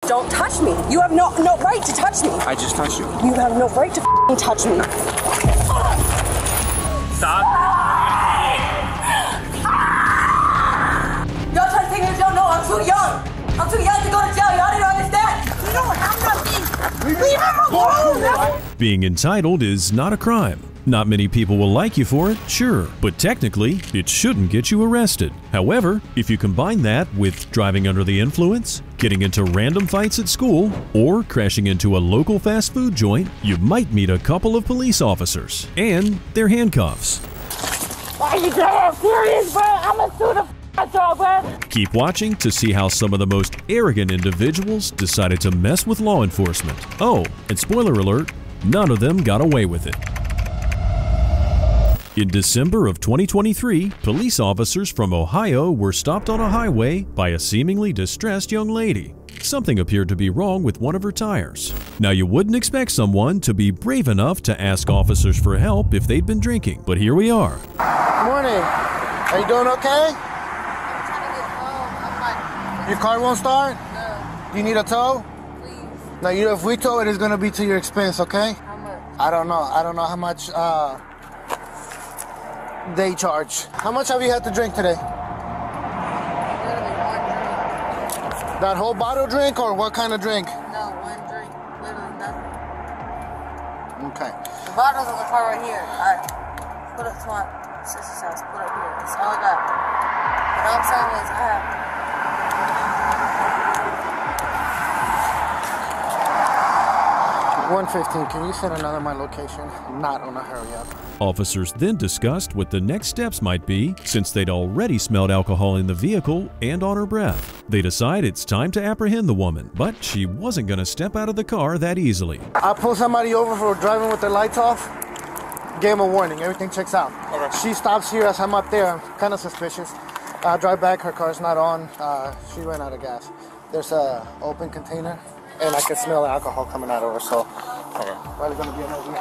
Don't touch me. You have no right to touch me. I just touched you. You have no right to touch me. Stop. Y'all trying to take me to jail? No, I'm too young. I'm too young to go to jail. Y'all didn't understand. You know what? I'm not being... Leave him alone! Being entitled is not a crime. Not many people will like you for it, sure, but technically, it shouldn't get you arrested. However, if you combine that with driving under the influence, getting into random fights at school, or crashing into a local fast food joint, you might meet a couple of police officers and their handcuffs. Why you getting serious, bro? I'ma sue the dog, bro. Keep watching to see how some of the most arrogant individuals decided to mess with law enforcement. Oh, and spoiler alert, none of them got away with it. In December of 2023, police officers from Ohio were stopped on a highway by a seemingly distressed young lady. Something appeared to be wrong with one of her tires. Now, you wouldn't expect someone to be brave enough to ask officers for help if they'd been drinking, but here we are. Good morning. Are you doing okay? I'm trying to get home. I'm like... Your car won't start? No. Do you need a tow? Please. No, if we tow it, it's going to be to your expense, okay? How much? I don't know. I don't know how much they charge. How much have you had to drink today? Literally one drink. That whole bottle drink or what kind of drink? No, one drink. Literally nothing. Okay. The bottle's in the car right here. Alright. Put it to my sister's house. Put it here. That's all I got. What I'm saying is I have... 115. Can you send another my location? Not on a hurry up. Officers then discussed what the next steps might be since they'd already smelled alcohol in the vehicle and on her breath. They decide it's time to apprehend the woman, but she wasn't going to step out of the car that easily. I pull somebody over for driving with their lights off. Gave him a warning. Everything checks out. Okay. She stops here as I'm up there. I'm kind of suspicious. I drive back. Her car's not on. She ran out of gas. There's a open container, and I can smell the alcohol coming out of her. So, probably gonna be an OV.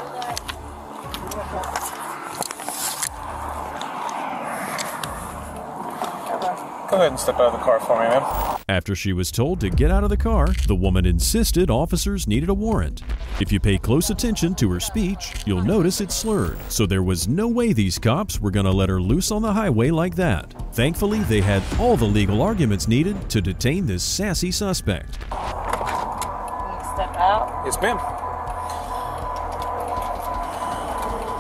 Go ahead and step out of the car for me, man. After she was told to get out of the car, the woman insisted officers needed a warrant. If you pay close attention to her speech, you'll notice it's slurred, so there was no way these cops were going to let her loose on the highway like that. Thankfully, they had all the legal arguments needed to detain this sassy suspect. Can you step out? Yes, ma'am.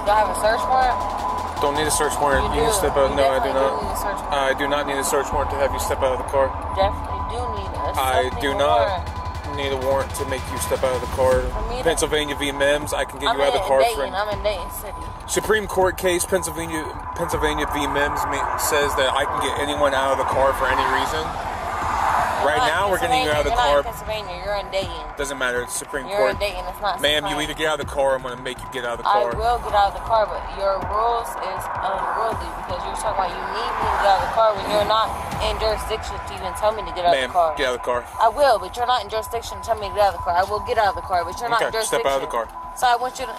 Do I have a search warrant? Don't need a search warrant. You can step out. No, I do not. I do not need a search warrant to have you step out of the car. Definitely do need a I do not need a warrant to make you step out of the car. Pennsylvania v. Mims, I can get you out of the car for... I'm in Dayton City. Supreme Court case, Pennsylvania v. Mims says that I can get anyone out of the car for any reason. Right now, we're getting you out of the car. You're not in Pennsylvania, you're in Dayton. Doesn't matter, it's Supreme You're Court. in Dayton, it's not Ma'am, you either get out of the car or I'm going to make you get out of the car. I will get out of the car, but your rules is unruly because you're talking about you need me to get out of the car when you're not in jurisdiction to even tell me to get out of the car. Ma'am, get out of the car. I will, but you're not in jurisdiction to tell me to get out of the car. I will get out of the car, but you're not in jurisdiction. Step out of the car. So I want you to,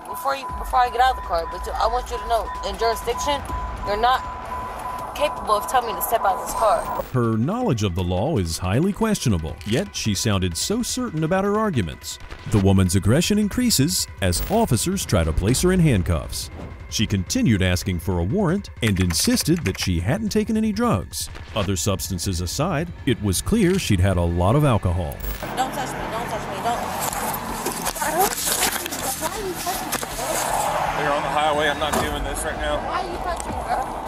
before I get out of the car, but I want you to know, in jurisdiction, you're not capable of telling me to step out of this car. Her knowledge of the law is highly questionable, yet she sounded so certain about her arguments. The woman's aggression increases as officers try to place her in handcuffs. She continued asking for a warrant and insisted that she hadn't taken any drugs. Other substances aside, it was clear she'd had a lot of alcohol. Don't touch me, don't touch me, don't. Why are you touching me, bro? You're on the highway, I'm not doing this right now. Why are you touching me, bro?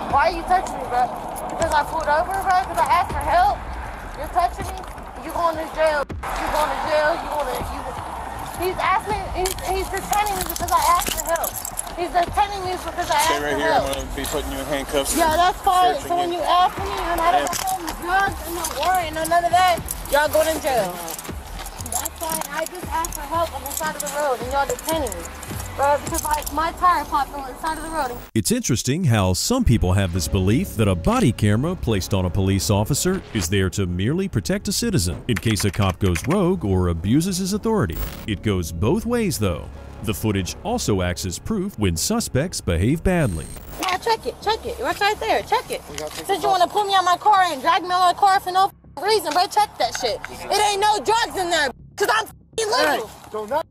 Why are you touching me, bro? Because I pulled over, bro? Because I asked for help? You're touching me? You going to jail. You going to jail. He's asking, he's detaining me because I asked for help. He's detaining me because I asked for help. Stay right here, I'm going to be putting you in handcuffs. Yeah, that's fine. So when you ask me and I don't have no drugs and no warrant and none of that, y'all going in jail. That's fine. I just asked for help on the side of the road and y'all detaining me. Because my tire popped on the side of the road. It's interesting how some people have this belief that a body camera placed on a police officer is there to merely protect a citizen in case a cop goes rogue or abuses his authority. It goes both ways, though. The footage also acts as proof when suspects behave badly. Yeah, check it. It's right there. Check it. Since you want to pull me out my car and drag me out of my car for no reason, bro. Check that shit. It ain't no drugs in there, cause I'm illegal. Hey,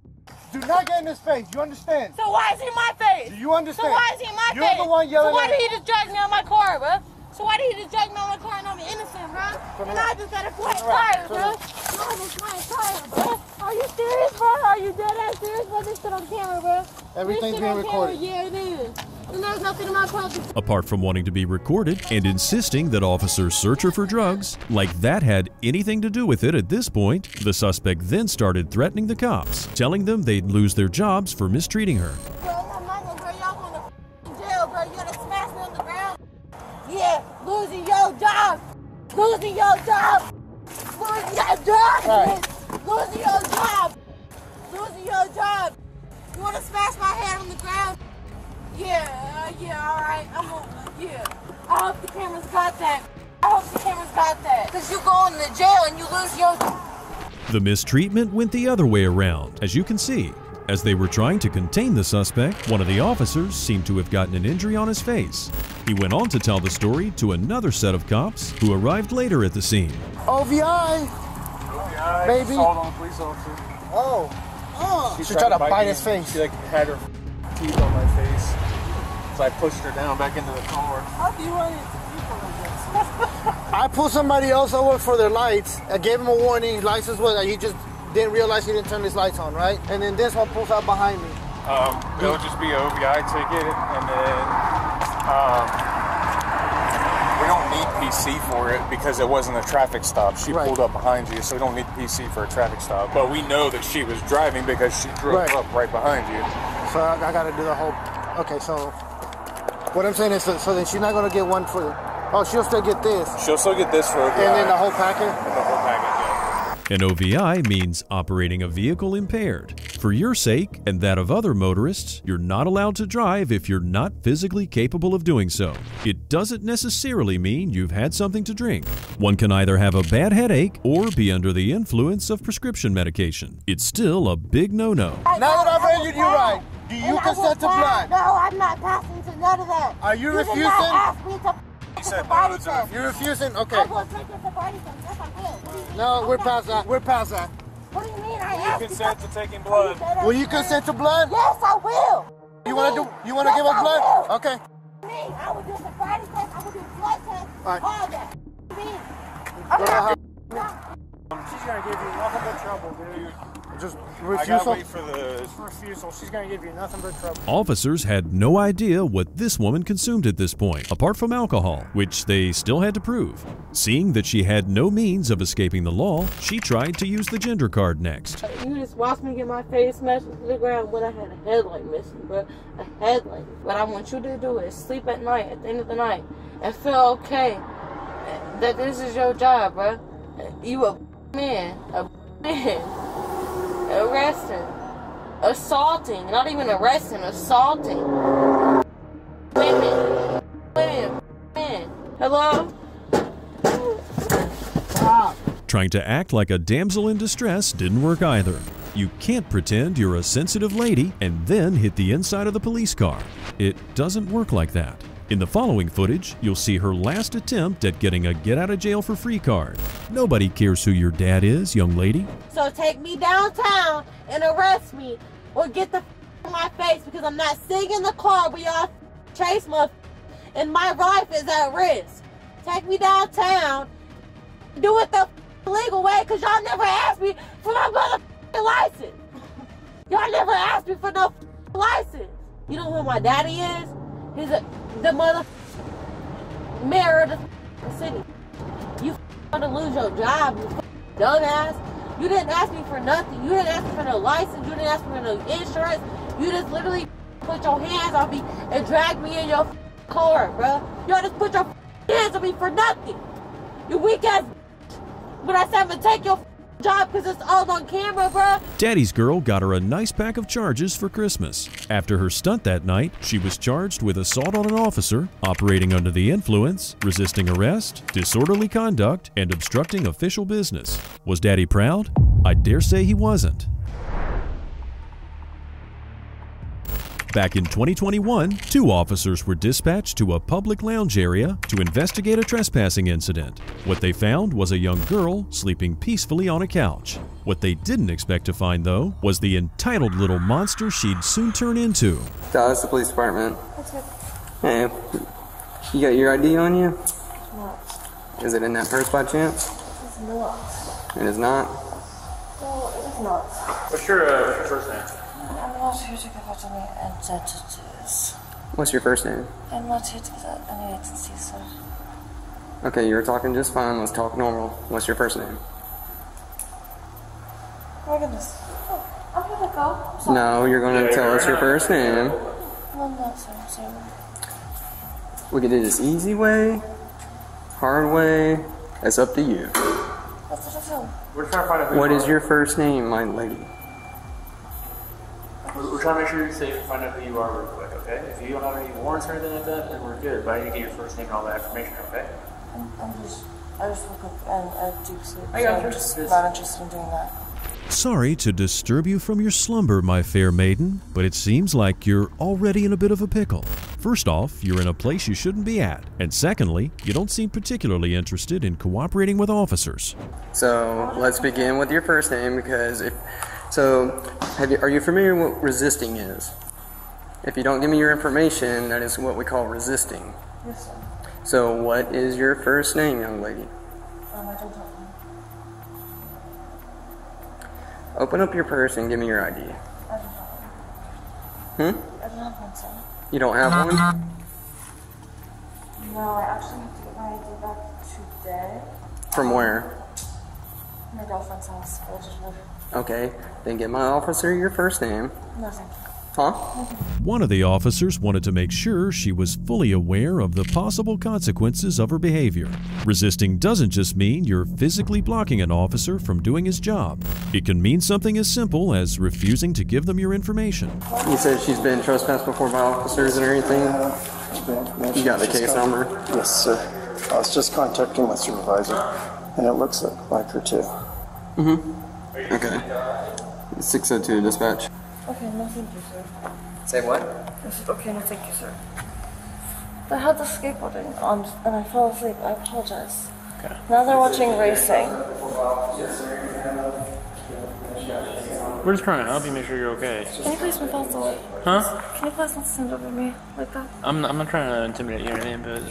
do not get in his face. You understand? So why is he in my face? Do you understand? So why is he in my face? You're the one yelling. So why did he just drag me out my car, bro? So why did he just drag me out my car and I'm innocent, bro? And I just got a flat tire, bro. I have a flat tire, bro. Are you serious, bro? Are you dead ass serious, bro? This shit on camera, bro. Everything's being recorded. Yeah, it is. And there's nothing in my pocket. Apart from wanting to be recorded and insisting that officers search her for drugs, like that had anything to do with it at this point, the suspect then started threatening the cops, telling them they'd lose their jobs for mistreating her. Bro, I'm not gonna bring y'all on the jail, bro. You gotta smash me on the ground. Yeah, losing your job. Losing your job. Losing your job. Right. Losing your job. Losing your job. You wanna smash my head on the ground? Yeah, all right. Yeah. I hope the cameras got that. I hope the cameras got that. Cause you go into jail and you lose your... The mistreatment went the other way around, as you can see. As they were trying to contain the suspect, one of the officers seemed to have gotten an injury on his face. He went on to tell the story to another set of cops who arrived later at the scene. OVI, baby. Assault on a police officer. Oh. She tried to bite his face. She had her teeth on my face. So I pushed her down back into the car. How do you run into people like this? I pulled somebody else over for their lights. I gave him a warning. His license was he just didn't realize he didn't turn his lights on, right? And then this one pulls out behind me. It'll just be an OVI ticket, and then we don't need PC for it because it wasn't a traffic stop. She pulled up behind you, so we don't need PC for a traffic stop. But we know that she was driving because she drove up right behind you. So I got to do the whole. Okay, so what I'm saying is, so then she's not gonna get one for. Oh, she'll still get this. She'll still get this for OVI. And then the whole packet. And the whole packet, yeah. An OVI means operating a vehicle impaired. For your sake and that of other motorists, you're not allowed to drive if you're not physically capable of doing so. It doesn't necessarily mean you've had something to drink. One can either have a bad headache or be under the influence of prescription medication. It's still a big no-no. Now that I've read you right, do you consent to blood? No, I'm not passing to none of that. Are you refusing? Did not ask me to sobriety test. You're refusing? Okay. I will take a sobriety test. Yes, I will. No, we're past that. We're past that. What do you mean? I asked you. Consent to taking blood. Will you consent to blood? Yes, I will. You want to give us blood? Okay. Me, I would do sobriety test. I would do blood test. All right. All that. Me. I'm not. She's gonna give you nothing but trouble, dude. Just I refusal. gotta wait for the... Refusal. She's gonna give you nothing but trouble. Officers had no idea what this woman consumed at this point, apart from alcohol, which they still had to prove. Seeing that she had no means of escaping the law, she tried to use the gender card next. You just watched me get my face smashed into the ground when I had a headlight missing, bro. A headlight. What I want you to do is sleep at night, at the end of the night, and feel okay that this is your job, bro. You a man. Arresting. Assaulting. Not even arresting, assaulting. Women. Hello? Trying to act like a damsel in distress didn't work either. You can't pretend you're a sensitive lady and then hit the inside of the police car. It doesn't work like that. In the following footage, you'll see her last attempt at getting a get-out-of-jail-for-free card. Nobody cares who your dad is, young lady. So take me downtown and arrest me or get the in my face because I'm not sitting in the car where y'all chase my and my life is at risk. Take me downtown, do it the legal way because y'all never asked me for my motherfucking license. Y'all never asked me for no license. You know who my daddy is? He's the mother mayor of the city. You gonna lose your job, you dumbass. You didn't ask me for nothing. You didn't ask me for no license. You didn't ask me for no insurance. You just literally put your hands on me and drag me in your car, bro. Y'all just put your hands on me for nothing. You weak ass. But I said I'm gonna take your job because it's all on camera, bro. Daddy's girl got her a nice pack of charges for Christmas. After her stunt that night, she was charged with assault on an officer, operating under the influence, resisting arrest, disorderly conduct, and obstructing official business. Was Daddy proud? I dare say he wasn't. Back in 2021, 2 officers were dispatched to a public lounge area to investigate a trespassing incident. What they found was a young girl sleeping peacefully on a couch. What they didn't expect to find, though, was the entitled little monster she'd soon turn into. That's the police department. That's it. Hey, you got your ID on you? It's not. Is it in that purse by chance? It's not. It is not? No, it is not. What's your first name? I'm not here to give out any identities. What's your first name? I'm not here to give out any identities, sir. Okay, you were talking just fine. Let's talk normal. What's your first name? Oh my goodness. Oh, I'm gonna go. I'm sorry. No, you're going to tell us your first name. No, I'm not, sir. I'm sorry. We can do this easy way, hard way. It's up to you. That's what I feel. We're trying to find out who What you is are. your first name, my lady? We're trying to make sure you're safe and find out who you are real quick, okay? If you don't have any warrants or anything like that, then we're good. But I need to get your first name and all that information, okay? I just woke up and I have deep sleep. I got so I'm you. just not interested in doing that. Sorry to disturb you from your slumber, my fair maiden, but it seems like you're already in a bit of a pickle. First off, you're in a place you shouldn't be at. And secondly, you don't seem particularly interested in cooperating with officers. So let's begin with your first name because are you familiar with what resisting is? If you don't give me your information, that is what we call resisting. Yes, sir. So what is your first name, young lady? I don't have one. Open up your purse and give me your ID. I don't have one. I don't have one, sir. You don't have one? No, I actually have to get my ID back today. From where? My girlfriend's house, allegedly. Okay, then give my officer your first name. No, thank you. Huh? One of the officers wanted to make sure she was fully aware of the possible consequences of her behavior. Resisting doesn't just mean you're physically blocking an officer from doing his job. It can mean something as simple as refusing to give them your information. You said she's been trespassed before by officers and everything? You got the case number? Yes, sir. I was just contacting my supervisor, and it looks like her too. Okay. 602 dispatch. Okay, no thank you, sir. Say what? I said, okay, no thank you, sir. I had the skateboarding on and I fell asleep. I apologize. Okay. Now they're watching racing. We're just trying to help you make sure you're okay. Can you please move out the way? Huh? Can you please not stand over me like that? I'm not trying to intimidate you or anything, but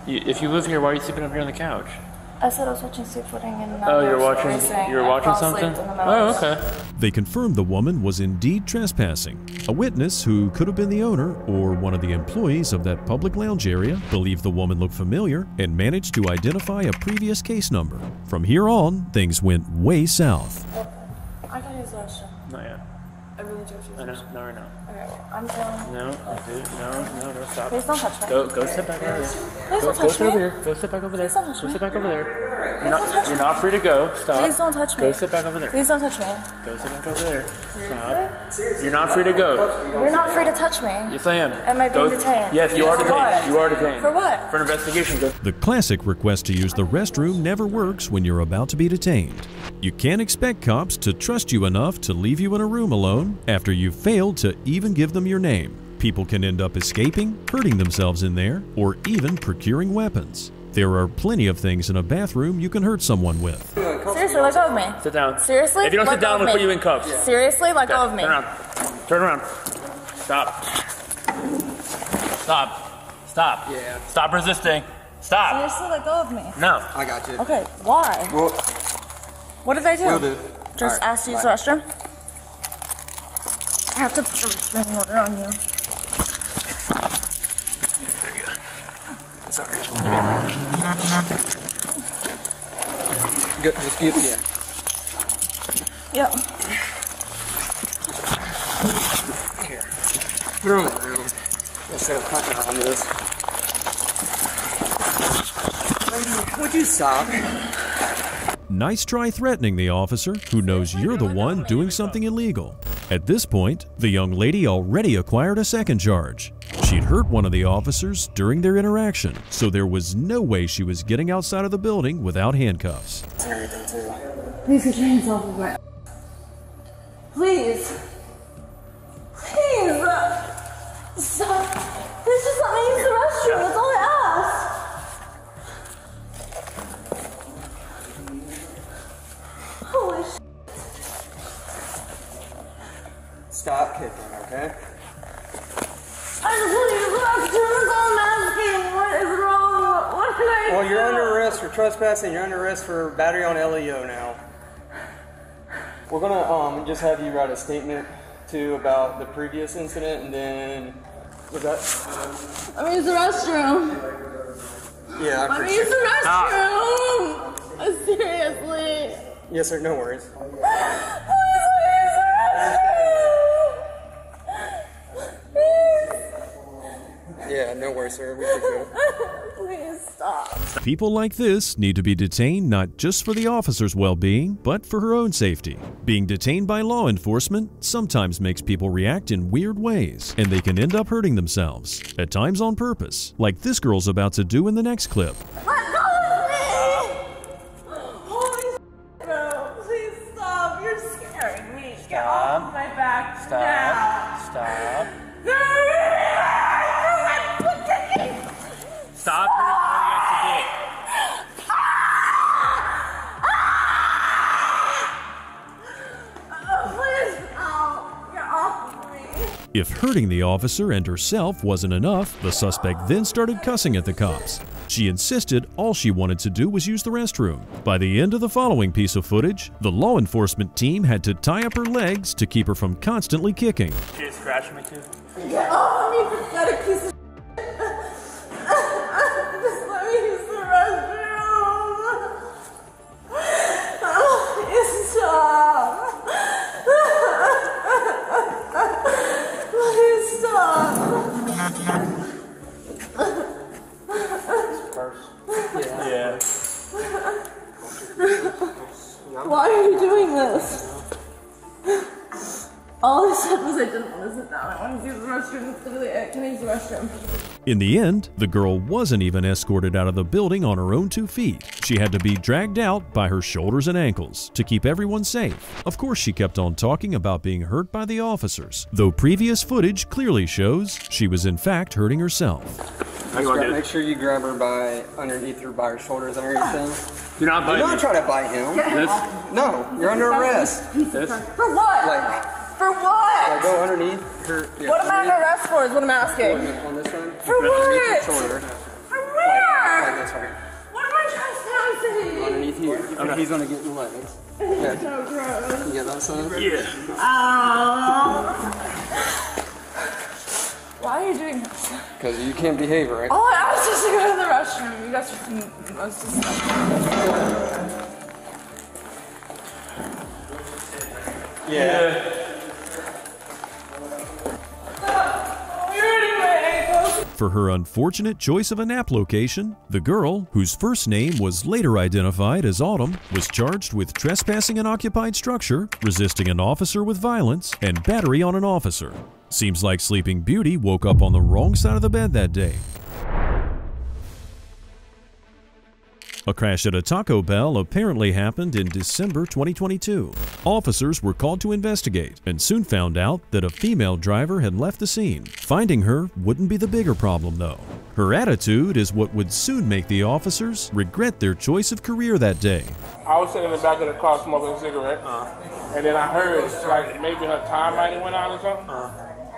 if you live here, why are you sleeping up here on the couch? I said I was watching skateboarding and now Oh, they're you're watching I fell asleep something? in the middle Oh, of it. okay. They confirmed the woman was indeed trespassing. A witness, who could have been the owner or one of the employees of that public lounge area, believed the woman looked familiar and managed to identify a previous case number. From here on, things went way south. Okay. I gotta use the restroom. Not yet. I really do have to use I the know. restroom. Not right now. Okay, well, I'm going. No, dude, no, stop. Please don't touch me. Go sit back over there. Please Go don't touch sit me. over here. Go sit back over there. Please don't touch Go me. sit back over there. Please don't touch You're me. not free to go. Stop. Please don't touch me. Go sit back over there. Please don't touch me. Go sit back over there. Stop. You're not free to go. You're not free to touch me. Yes, I am. Am I being detained? Yes, you are For detained. what? You are detained. For what? For an investigation. Go. The classic request to use the restroom never works when you're about to be detained. You can't expect cops to trust you enough to leave you in a room alone after you've failed to even give them your name. People can end up escaping, hurting themselves in there, or even procuring weapons. There are plenty of things in a bathroom you can hurt someone with. Seriously, let go of me. Sit down. Seriously? If you don't Let sit go down, of we'll me. put you in cuffs. Seriously, let go of me. Turn around. Turn around. Stop. Stop. Stop. Yeah. Stop resisting. Stop. Seriously, let go of me. No. I got you. Okay, why? Well, What did I do? will do. Just All right, ask to use the restroom? I have to put the restraining order on you. Sorry. Good. Just keep, yeah. Yep. Here. Put her on the ground. Instead of punching on this. Lady, would you stop? Nice try threatening the officer who knows you're the one doing something illegal. At this point, the young lady already acquired a second charge. She'd hurt one of the officers during their interaction, so there was no way she was getting outside of the building without handcuffs. Everything too. Please get your hands off of me. Please. stop kicking, okay? I just want you to relax. I'm asking. What is wrong? What can I do? Well, you're under arrest for trespassing. You're under arrest for battery on LEO now. We're gonna just have you write a statement too about the previous incident, and then was that? Let me use the restroom. Yeah, Let me use the restroom. Seriously. Yes, sir. No worries. Yeah, no worries, sir. We can go. Please stop. People like this need to be detained not just for the officer's well-being, but for her own safety. Being detained by law enforcement sometimes makes people react in weird ways, and they can end up hurting themselves, at times on purpose, like this girl's about to do in the next clip. Let go of me! Holy bro, please stop. You're scaring me. Get off my back now. Stop. Stop. If hurting the officer and herself wasn't enough, the suspect then started cussing at the cops. She insisted all she wanted to do was use the restroom. By the end of the following piece of footage, the law enforcement team had to tie up her legs to keep her from constantly kicking. She is scratching me too. Get off me, pathetic piece of just let me use the restroom. Please stop. Please stop. Yeah. Why are you doing this? All I said was I didn't want to sit down. I wanted to use the restroom. That's literally it. Can I use the restroom? In the end, the girl wasn't even escorted out of the building on her own 2 feet. She had to be dragged out by her shoulders and ankles to keep everyone safe. Of course, she kept on talking about being hurt by the officers, though previous footage clearly shows she was in fact hurting herself. Make sure you grab her by underneath her, by her shoulders and everything. Do not bite Do not me. try to bite him. No, you're under arrest. This? For what? For what? Go underneath her. What am I under arrest for is what I'm asking. On this one? For what? Shoulder. For where? Like this right. What am I trespassing? Underneath here. Okay. He's gonna get your legs. Yeah. So gross. You get that, son? Yeah. Why are you doing this? Because you can't behave, right? All I asked is to go to the restroom. You guys are the most disgusting. Yeah. For her unfortunate choice of a nap location, the girl, whose first name was later identified as Autumn, was charged with trespassing an occupied structure, resisting an officer with violence, and battery on an officer. Seems like Sleeping Beauty woke up on the wrong side of the bed that day. A crash at a Taco Bell apparently happened in December 2022. Officers were called to investigate and soon found out that a female driver had left the scene. Finding her wouldn't be the bigger problem, though. Her attitude is what would soon make the officers regret their choice of career that day. I was sitting in the back of the car smoking a cigarette, and then I heard like maybe her tire might have went out or something.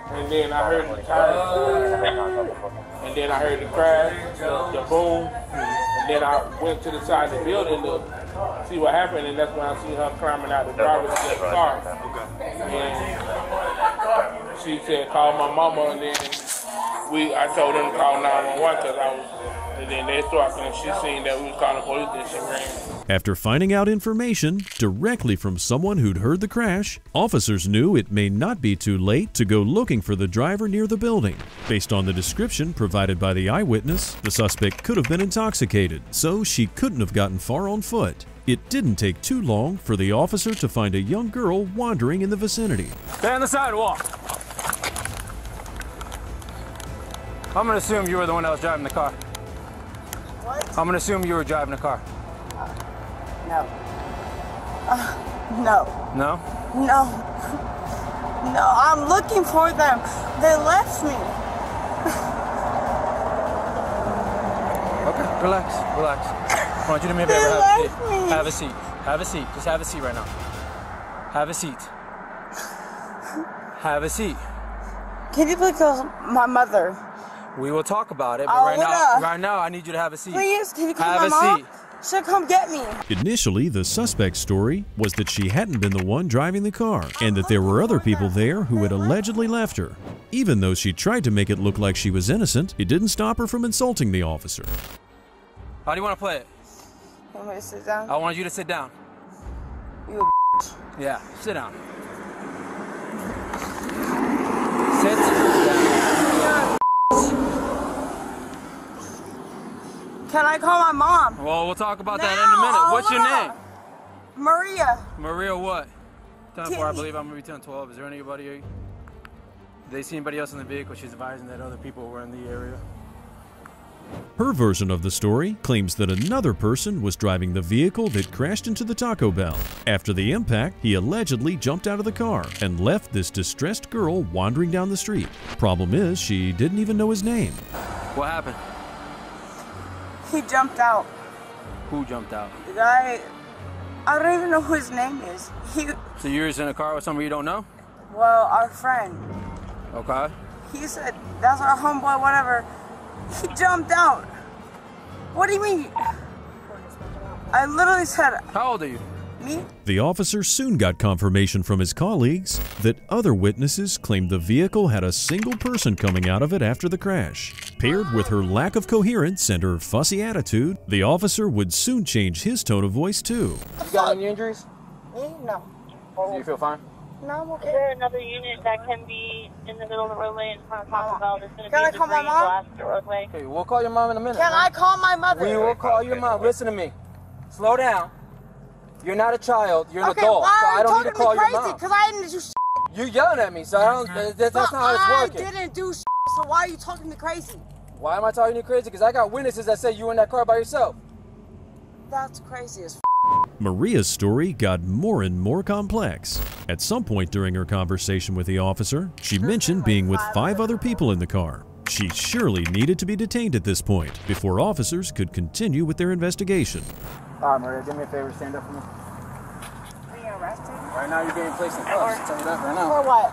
And then I heard the tire, and then I heard the crash, the boom, and then I went to the side of the building to see what happened, and that's when I see her climbing out the driver's car. And she said, call my mama, and then I told them to call 911 because I was, and then they started, and she seen that we was calling the police, and she ran. After finding out information directly from someone who'd heard the crash, officers knew it may not be too late to go looking for the driver near the building. Based on the description provided by the eyewitness, the suspect could have been intoxicated, so she couldn't have gotten far on foot. It didn't take too long for the officer to find a young girl wandering in the vicinity. Stay on the sidewalk. I'm gonna assume you were the one that was driving the car. What? I'm gonna assume you were driving the car. No. No. No? No. No, I'm looking for them. They left me. Okay, relax, relax. I want you to do me a They favor. left me. Have a seat. Have a seat. Just have a seat right now. Have a seat. Have a seat. Can you please call my mother? We will talk about it, but right now, I need you to have a seat. Please, can you call have my a mom? seat. She'll come get me. Initially, the suspect's story was that she hadn't been the one driving the car and that there were other people there who had allegedly left her. Even though she tried to make it look like she was innocent, it didn't stop her from insulting the officer. How do you want to play it? You want me to sit down? I want you to sit down. You a bitch. Yeah, sit down. Sit down. Can I call my mom? Well, we'll talk about that in a minute. What's your name? Maria. Maria what? 10-4, I believe I'm going to be 10-12. Is there anybody? Did they see anybody else in the vehicle? She's advising that other people were in the area. Her version of the story claims that another person was driving the vehicle that crashed into the Taco Bell. After the impact, he allegedly jumped out of the car and left this distressed girl wandering down the street. Problem is, she didn't even know his name. What happened? He jumped out. Who jumped out? The guy, I don't even know who his name is. So you're just in a car with somebody you don't know? Well, our friend. Okay. He said, that's our homeboy, whatever. He jumped out. What do you mean? I literally said... How old are you? Me? The officer soon got confirmation from his colleagues that other witnesses claimed the vehicle had a single person coming out of it after the crash. Paired with her lack of coherence and her fussy attitude, the officer would soon change his tone of voice too. You got any injuries? Me? No. Do you feel fine? No, I'm okay. Is there another unit that can be in the middle of the roadway in front of Taco Bell? There's going to be Can I a call my debris mom? blast the roadway. Okay, we'll call your mom in a minute. Can I call my mother? We will call your mom. Listen to me. Slow down. You're not a child. You're an okay, adult. why So are I you don't need to talking call me your crazy? mom. Because I didn't do shit. You're yelling at me, so I don't. That's not how it's working. I didn't do shit, so why are you talking me crazy? Why am I talking you crazy? Because I got witnesses that say you were in that car by yourself. That's crazy as f. Maria's story got more and more complex. At some point during her conversation with the officer, she mentioned being with 5 other people in the car. She surely needed to be detained at this point before officers could continue with their investigation. All right, Maria, do me a favor, stand up for me. Being arrested? Right now, you're being placed in cuffs. I'll tell you that right now. For what?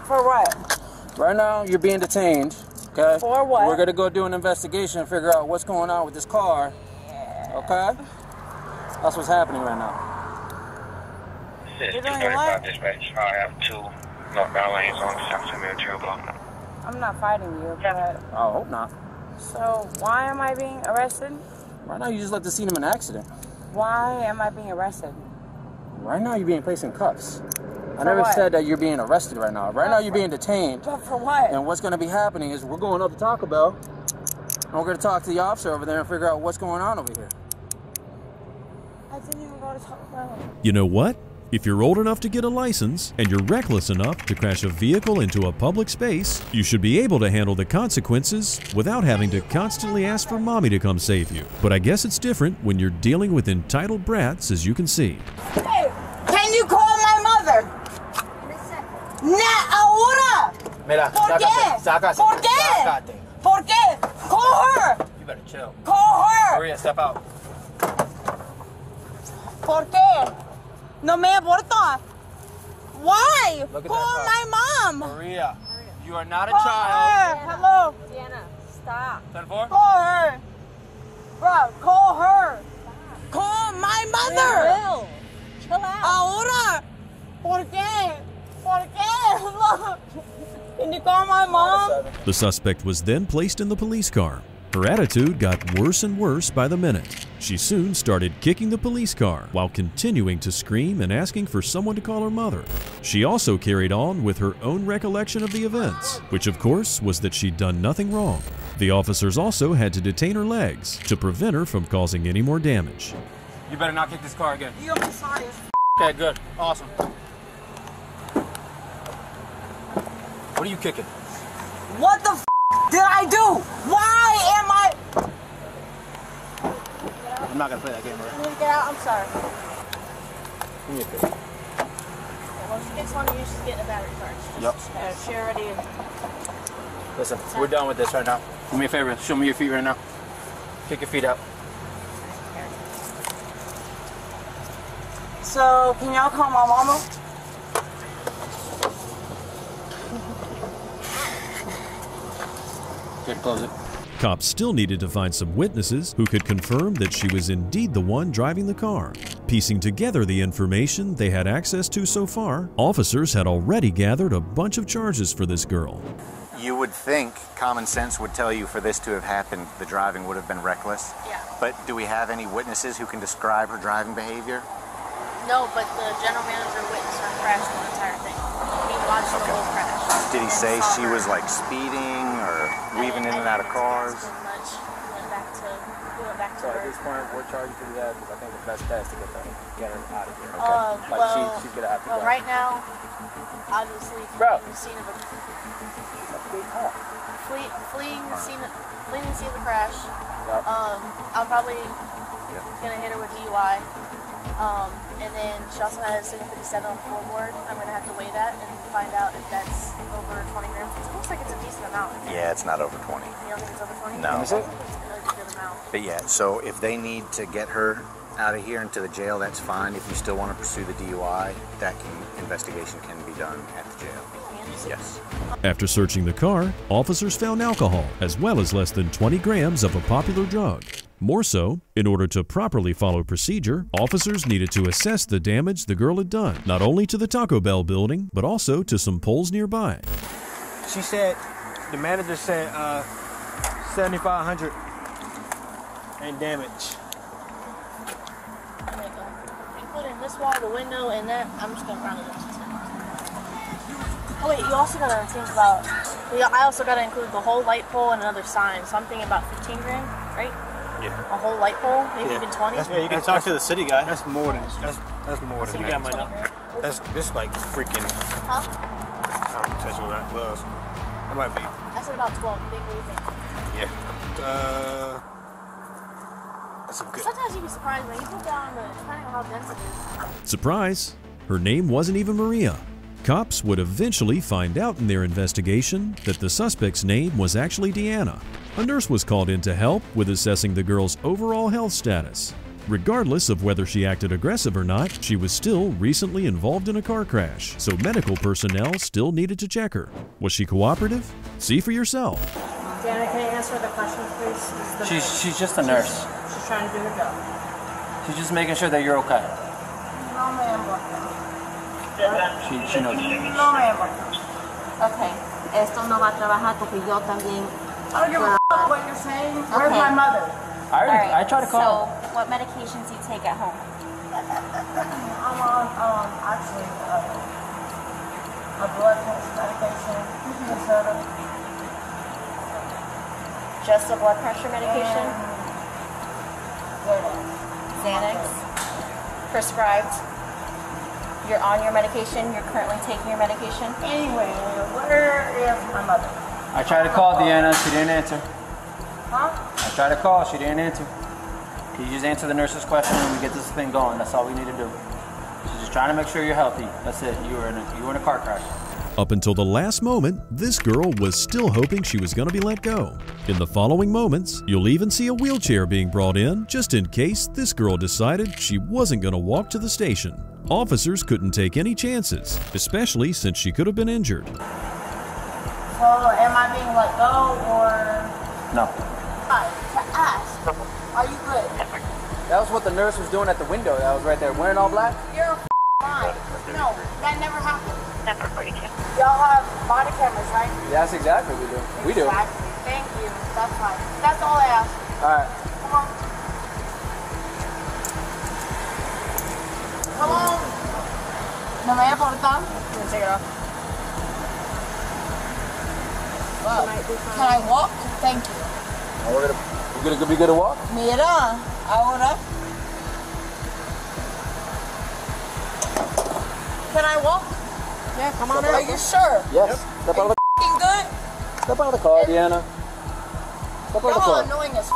For what? Right now, you're being detained. Okay. For what? We're gonna go do an investigation and figure out what's going on with this car. Okay. That's what's happening right now. You're doing what? Dispatch. I have 2 northbound lanes on South Central Trail block. I'm not fighting you, but... I hope not. So, why am I being arrested? Right now, you just left the scene of an accident. Why am I being arrested? Right now, you're being placed in cuffs. I For never what? said that you're being arrested right now. Right now, you're being detained. But for what? And what's going to be happening is we're going up to Taco Bell, and we're going to talk to the officer over there and figure out what's going on over here. I didn't even go to Taco Bell. You know what? If you're old enough to get a license and you're reckless enough to crash a vehicle into a public space, you should be able to handle the consequences without having to constantly ask for mommy to come save you. But I guess it's different when you're dealing with entitled brats, as you can see. Hey, can you call my mother? Ahora. Mira, ¿Por qué? sácate. ¿Por qué? Sácate. ¿Por qué? Call her. You better chill. Call her. Maria, step out. ¿Por qué? No me importa. Why? Look at Call that my mom. Maria, you are not a Call child. her. Hello. Diana, stop. 10-4? Call her. Bro, call her. Call my mother. Will. Chill out. Ahora. ¿Por qué? ¿Por qué? Can you call my mom? The suspect was then placed in the police car. Her attitude got worse and worse by the minute. She soon started kicking the police car while continuing to scream and asking for someone to call her mother. She also carried on with her own recollection of the events, which of course was that she'd done nothing wrong. The officers also had to detain her legs to prevent her from causing any more damage. You better not kick this car again. You're sorry. Okay, good. Awesome. What are you kicking? What the f did I do? Why am I? I'm not gonna play that game, right? You need to get out. I'm sorry. Give me a pick. Well, she gets one of you. She's getting a battery charge. Yep. She already. Listen, we're done with this right now. Do me a favor. Show me your feet right now. Kick your feet out. So, can y'all call my mama? Close it. Cops still needed to find some witnesses who could confirm that she was indeed the one driving the car. Piecing together the information they had access to so far, officers had already gathered a bunch of charges for this girl. You would think common sense would tell you for this to have happened, the driving would have been reckless. Yeah. But do we have any witnesses who can describe her driving behavior? No, but the general manager witnessed her crash the entire thing. He watched the whole crash. Did he say she was like speeding or weaving in and out of cars? We went back to So her. at this point, what charges do we have? Because I think the best bet is to get her out of here. Well, she's gonna have to go. right now, obviously, fleeing the scene of the crash. Yep. I'm probably gonna hit her with DUI. And then she also has 757 on the floorboard. I'm gonna have to weigh that and find out if that's over 20 grams. It looks like it's a decent amount. Yeah, it's not over 20. You don't think it's over 20? No. It's a really good amount. But yeah, so if they need to get her out of here into the jail, that's fine. If you still want to pursue the DUI, investigation can be done at the jail. Yes. After searching the car, officers found alcohol as well as less than 20 grams of a popular drug. More so, in order to properly follow procedure, officers needed to assess the damage the girl had done, not only to the Taco Bell building, but also to some poles nearby. She said, the manager said, 7,500 in damage. Including this wall, the window, and that, I'm just gonna round it up to 10. Oh wait, you also gotta think about, I also gotta include the whole light pole and another sign, so I'm thinking about 15 grand, right? Yeah. A whole light pole, maybe even 20? Yeah, you can talk to the city guy. That's more than City that. guy might know. This like freaking. Huh? I'm touching what that was. That might be. I said about 12, big, what do you think? Yeah. That's a good. Sometimes you'd be surprised when you put down depending on how dense it is. Surprise! Her name wasn't even Maria. Cops would eventually find out in their investigation that the suspect's name was actually Deanna. A nurse was called in to help with assessing the girl's overall health status. Regardless of whether she acted aggressive or not, she was still recently involved in a car crash, so medical personnel still needed to check her. Was she cooperative? See for yourself. Deanna, can I answer the questions, please? She's just a nurse. She's trying to do her job. She's just making sure that you're okay. No, ma'am. She knows. No, ma'am. Okay. Esto no va a trabajar porque yo también. I don't give a f what you're saying. Where's my mother? I try to call. So, what medications do you take at home? I'm on, actually, a blood pressure medication. Just a blood pressure medication? Xanax? Prescribed? You're on your medication? You're currently taking your medication? Anyway, where is my mother? I tried to call Deanna. She didn't answer. Huh? I tried to call. She didn't answer. Can you just answer the nurse's question and we get this thing going? That's all we need to do. She's just trying to make sure you're healthy. That's it. You were in a car crash. Up until the last moment, this girl was still hoping she was going to be let go. In the following moments, you'll even see a wheelchair being brought in just in case this girl decided she wasn't going to walk to the station. Officers couldn't take any chances, especially since she could have been injured. So, am I being let go or? No. To ask, are you good? That was what the nurse was doing at the window. That was right there. Wearing all black? You're fine. No, that never happened. Y'all have body cameras, right? Yeah, that's exactly what we do. We do. Exactly. Thank you. That's fine. That's all I ask. All right. Come on. Come on. ¿No me voy a portar? Take it off. Well, can I walk? Thank you. We're gonna be good to walk? Mira, ahora. Can I walk? Yeah, come on Are in. you sure? Yes. Step out of F***ing good? Step out of the car, Deanna. Step out of the Y'all car. annoying as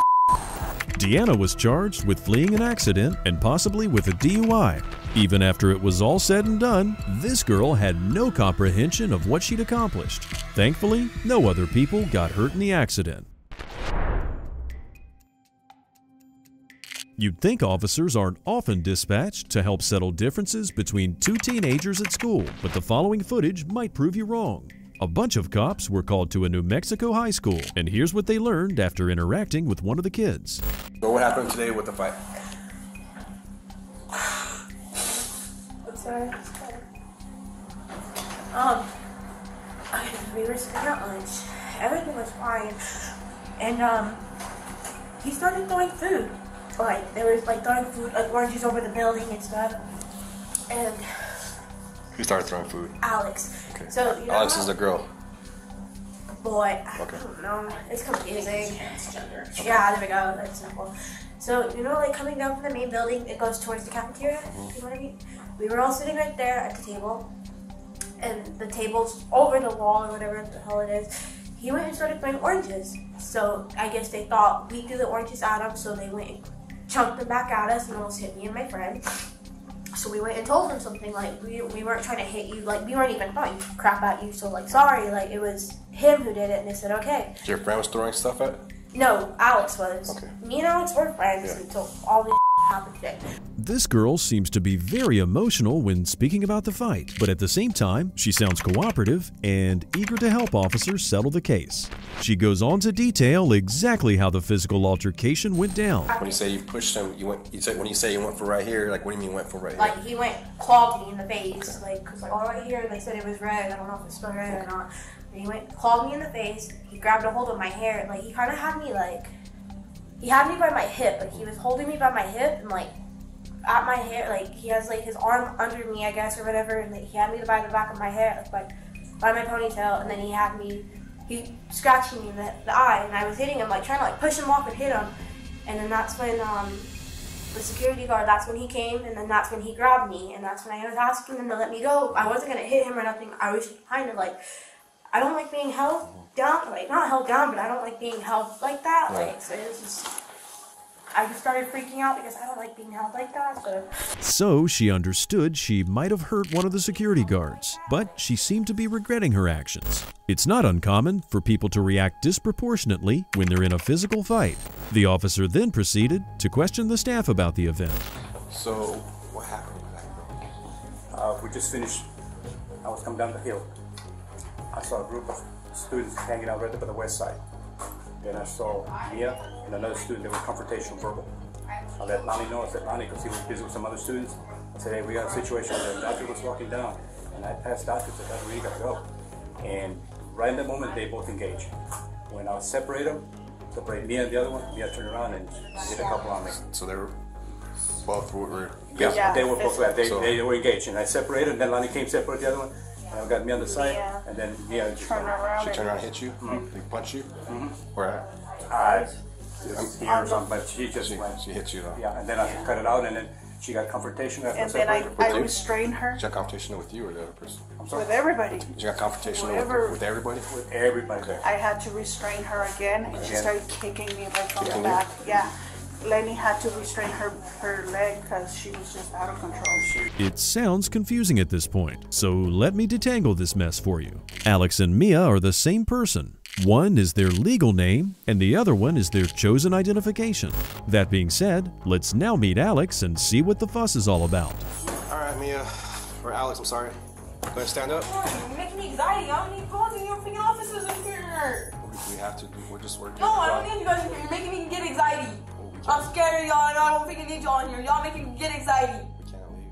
Deanna was charged with fleeing an accident and possibly with a DUI. Even after it was all said and done, this girl had no comprehension of what she'd accomplished. Thankfully, no other people got hurt in the accident. You'd think officers aren't often dispatched to help settle differences between two teenagers at school, but the following footage might prove you wrong. A bunch of cops were called to a New Mexico high school, and here's what they learned after interacting with one of the kids. So what happened today with the fight? I'm sorry. We were sitting at lunch. Everything was fine. And, he started throwing food. Like, there was, like, throwing food, like, oranges over the building and stuff. And... Who started throwing food? Alex. Okay. So, you know, Alex is the girl. Boy, Okay. I don't know. It's confusing. Yeah, there we go. That's simple. So, you know, like, coming down from the main building, it goes towards the cafeteria. You know what I mean? We were all sitting right there at the table. And the table's over the wall or whatever the hell it is. He went and started throwing oranges. So I guess they thought we threw the oranges at him, so they went and chunked them back at us and almost hit me and my friend. So we went and told him something, like, we weren't trying to hit you, like, we weren't even throwing crap at you, so, like, sorry, like, it was him who did it, and they said, okay. Your friend was throwing stuff at? No, Alex was. Okay. Me and Alex were friends until all this happened today. This girl seems to be very emotional when speaking about the fight, but at the same time, she sounds cooperative and eager to help officers settle the case. She goes on to detail exactly how the physical altercation went down. When you say you pushed him, when you say you went for right here, like, what do you mean went for right here? Like, he went, clogged me in the face, like, cause like, all right here, they said it was red, I don't know if it's still red or not. And he went, clogged me in the face, he grabbed a hold of my hair, like, he kind of had me, like, he had me by my hip, like, he was holding me by my hip, and, like, at my hair, like, he has, like, his arm under me, I guess, or whatever, and, like, he had me by the back of my hair, like, by my ponytail, and then he scratching me in the eye, and I was hitting him, like, trying to, like, push him off and hit him, and then that's when, the security guard, that's when he came, and then that's when he grabbed me, and that's when I was asking him to let me go. I wasn't gonna hit him or nothing, I was just kind of, like, I don't like being held down, like, not held down, but I don't like being held like that, like, so it was just, I just started freaking out because I don't like being held like that, So she understood she might have hurt one of the security guards, but she seemed to be regretting her actions. It's not uncommon for people to react disproportionately when they're in a physical fight. The officer then proceeded to question the staff about the event. So, what happened with that girl? We just finished, I was coming down the hill. I saw a group of students hanging out right up at the west side. Then I saw Mia and another student that were confrontational verbal. I let Lonnie know, I said, Lonnie, because he was busy with some other students. I said, hey, we got a situation where the doctor was walking down. And I passed doctor, said, Doctor, we gotta go. And right in that moment, they both engaged. When I separate Mia and the other one, Mia turned around and did a couple on me. So they were both were... Yeah, they were both, they were engaged. And I separated, and then Lonnie came, separated the other one. And I got me on the side, and then Mia just turned around. She turned around and hit you? They punched you? Where at? Here or something, but she just went. She hit you though? Yeah, and then I cut it out, and then she got confrontation after and then I restrained her. She got confrontation with you or the other person? I'm sorry? With everybody. She got confrontation with everybody? With everybody. Okay. I had to restrain her again, and she started kicking me right from the back. Yeah. Lenny had to restrain her leg because she was just out of control. It sounds confusing at this point, so let me detangle this mess for you. Alex and Mia are the same person. One is their legal name, and the other one is their chosen identification. That being said, let's now meet Alex and see what the fuss is all about. All right, Mia, or Alex, I'm sorry. Go ahead, stand up. You're making me anxiety. I don't need calling your freaking officers in here. We have to, we're just working. No, I don't need you guys in here. You're making me get anxiety. I'm scared of y'all, and I don't freaking need y'all in here. Y'all making me get anxiety. We can't leave.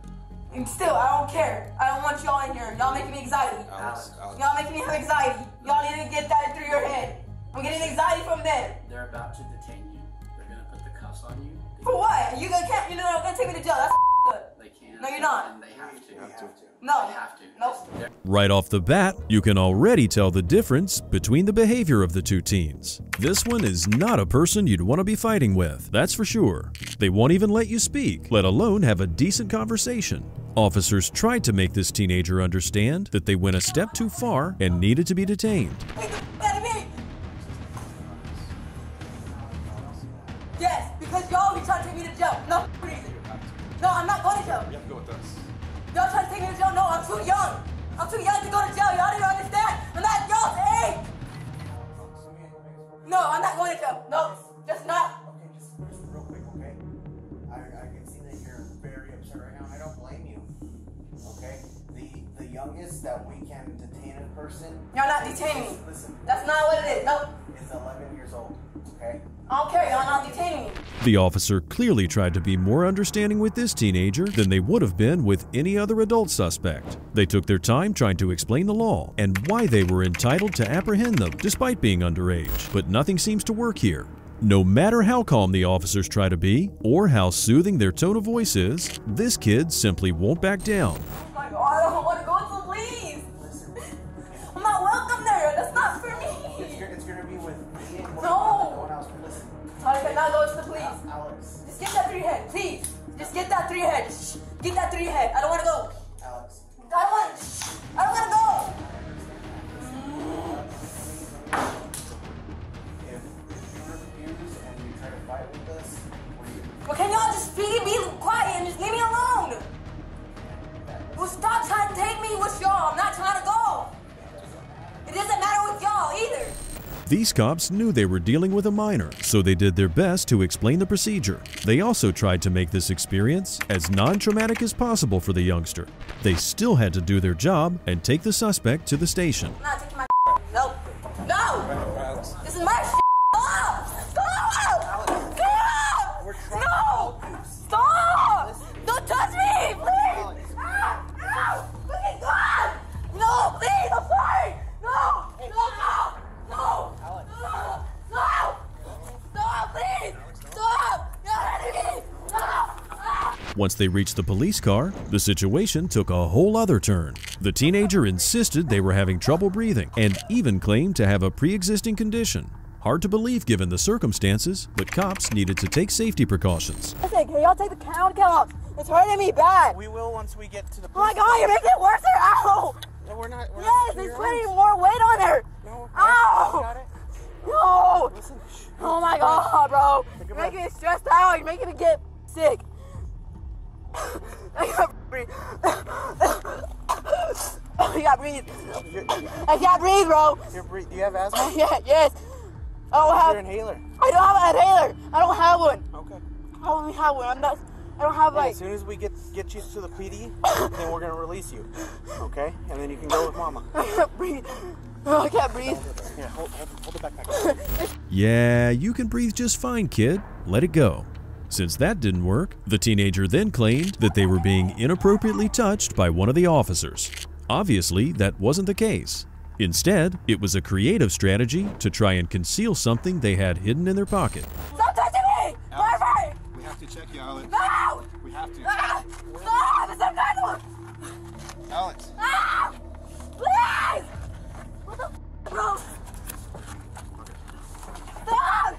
And still, I don't care. I don't want y'all in here. Y'all making me anxiety. Alex. Y'all making me have anxiety. Y'all need to get that through your head. I'm getting anxiety from them. They're about to detain you. They're gonna put the cuffs on you. For what? You can't. You're not gonna take me to jail. That's good. They can't. No, you're not. And they have to. No. They have to. Nope. Right off the bat, you can already tell the difference between the behavior of the two teens. This one is not a person you'd want to be fighting with, that's for sure. They won't even let you speak, let alone have a decent conversation. Officers tried to make this teenager understand that they went a step too far and needed to be detained. Yes, because y'all be trying to take me to jail. No reason. No, I'm not going to jail. You have to go with us. Y'all trying to take me to jail? No, I'm too young. I'm too young to go to jail. Y'all didn't understand. I'm not y'all's age. No, I'm not going to jail. No, just not. Okay, just real quick, okay? I can see that you're very upset right now. I don't blame you. Okay? The the youngest that we can detain a person. You're not detaining me. Listen. That's not what it is. No. Is 11 years old. Okay. I don't care. You're not detaining me. The officer clearly tried to be more understanding with this teenager than they would have been with any other adult suspect. They took their time trying to explain the law and why they were entitled to apprehend them despite being underage, but nothing seems to work here. No matter how calm the officers try to be or how soothing their tone of voice is, this kid simply won't back down. Oh my God, I don't want to go to the police. I'm not welcome there. That's not for me. It's gonna be with me and no one else. Listen. I cannot go to the police. Alex. Just get that 3-head, please. Just get that 3-head. Get that 3-head. I don't want to go. Alex. I don't want to go. Well, can y'all just be quiet and just leave me alone? Well, stop trying to take me with y'all. I'm not trying to go. It doesn't matter with y'all either. These cops knew they were dealing with a minor, so they did their best to explain the procedure. They also tried to make this experience as non-traumatic as possible for the youngster. They still had to do their job and take the suspect to the station. I'm not taking my no. No! This is my Stop! Stop! Stop! No! Stop! Don't touch me, please! Ow! Fucking God! No, please! I'm sorry! No! No! No! No! No! Stop, please! Stop! You're hurting me! Stop! Once they reached the police car, the situation took a whole other turn. The teenager insisted they were having trouble breathing and even claimed to have a pre-existing condition. Hard to believe given the circumstances, but cops needed to take safety precautions. Listen, can y'all take the handcuffs? It's hurting me bad. We will once we get to the. Oh my God, you're making it worse there. Ow! No, we're not. Yes, it's putting more weight on there. No. Ow! Got it. No! Listen. Oh my God, bro. You're making me stressed out. You're making me get sick. I can't breathe. I can't breathe. I can't breathe, bro. Do you have asthma? Yeah, yes. I don't have your inhaler. I don't have an inhaler. I don't have one. Okay. I only have one. I don't have like. As soon as we get you to the PD, then we're gonna release you. Okay? And then you can go with Mama. I can't breathe. I can't breathe. Yeah, hold the backpack. Yeah, you can breathe just fine, kid. Let it go. Since that didn't work, the teenager then claimed that they were being inappropriately touched by one of the officers. Obviously, that wasn't the case. Instead, it was a creative strategy to try and conceal something they had hidden in their pocket. Stop touching me! Bye-bye! We have to check you, Alex. No! We have to. Ah! Stop! It's some kind of... Alex. Ah! Please! What the f***, bro? Stop!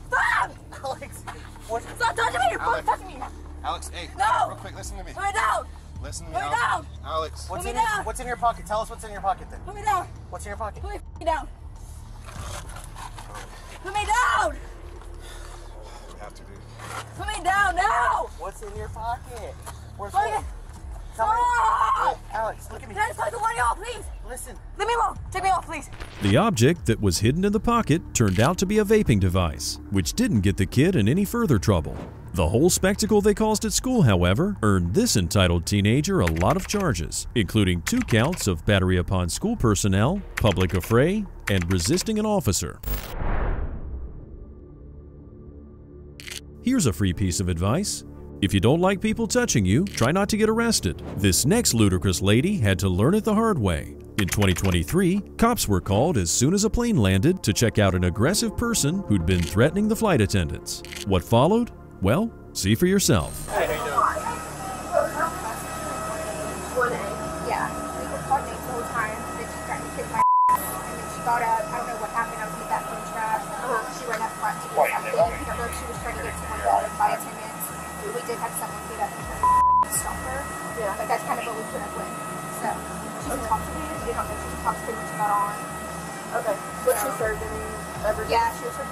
Stop! Alex, what? Stop touching me! You're Alex. touching me! Alex, hey. No! Real quick, listen to me. Put me down! Listen to me, Put me Alex. down! Alex. Put me down! What's in your pocket? Tell us what's in your pocket then. Put me down! What's in your pocket? Put me down! Put me down! We have to do. Put me down now! What's in your pocket? Where's Put me... Tell me. Stop! Hey, Alex, look at me. Can I just talk to one of y'all, please? Listen. Leave me alone. Take me off, please. The object that was hidden in the pocket turned out to be a vaping device, which didn't get the kid in any further trouble. The whole spectacle they caused at school, however, earned this entitled teenager a lot of charges, including 2 counts of battery upon school personnel, public affray, and resisting an officer. Here's a free piece of advice. If you don't like people touching you, try not to get arrested. This next ludicrous lady had to learn it the hard way. In 2023, cops were called as soon as a plane landed to check out an aggressive person who'd been threatening the flight attendants. What followed? Well, see for yourself. Yeah, we were coordinating the whole time. Then she tried to kick my ass. And then she got up. I don't know what happened. I was in that from trash. She ran up front to do something. I don't know if she was trying to get someone to buy attendance. We did have someone get up and try to stop her. Yeah. But that's kind of what we put up with. So she's intoxicated. We don't know if she's intoxicated when she got on. Okay. Was she served any everything? Yeah, she was served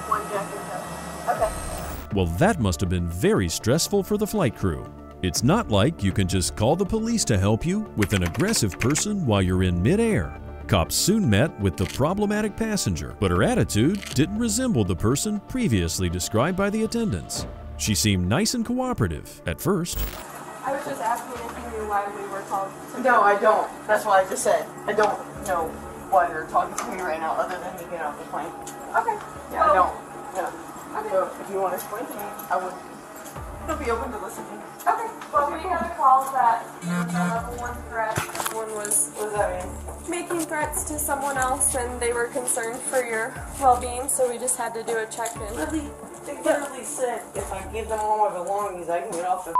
one Jack and Coke. Okay. Well, that must have been very stressful for the flight crew. It's not like you can just call the police to help you with an aggressive person while you're in midair. Cops soon met with the problematic passenger, but her attitude didn't resemble the person previously described by the attendants. She seemed nice and cooperative at first. I was just asking if you knew why we were called. No, I don't. That's what I just said. I don't know why you're talking to me right now, other than me getting off the plane. Okay. Yeah, I don't. Yeah. Okay. So if you want to explain to me, I would. I'll be open to listening. Okay. Well, we got a call that level 1 threat. Someone was What does that mean? making threats to someone else, and they were concerned for your well-being. So we just had to do a check-in. Really? They literally said if I give them all my belongings, I can get off the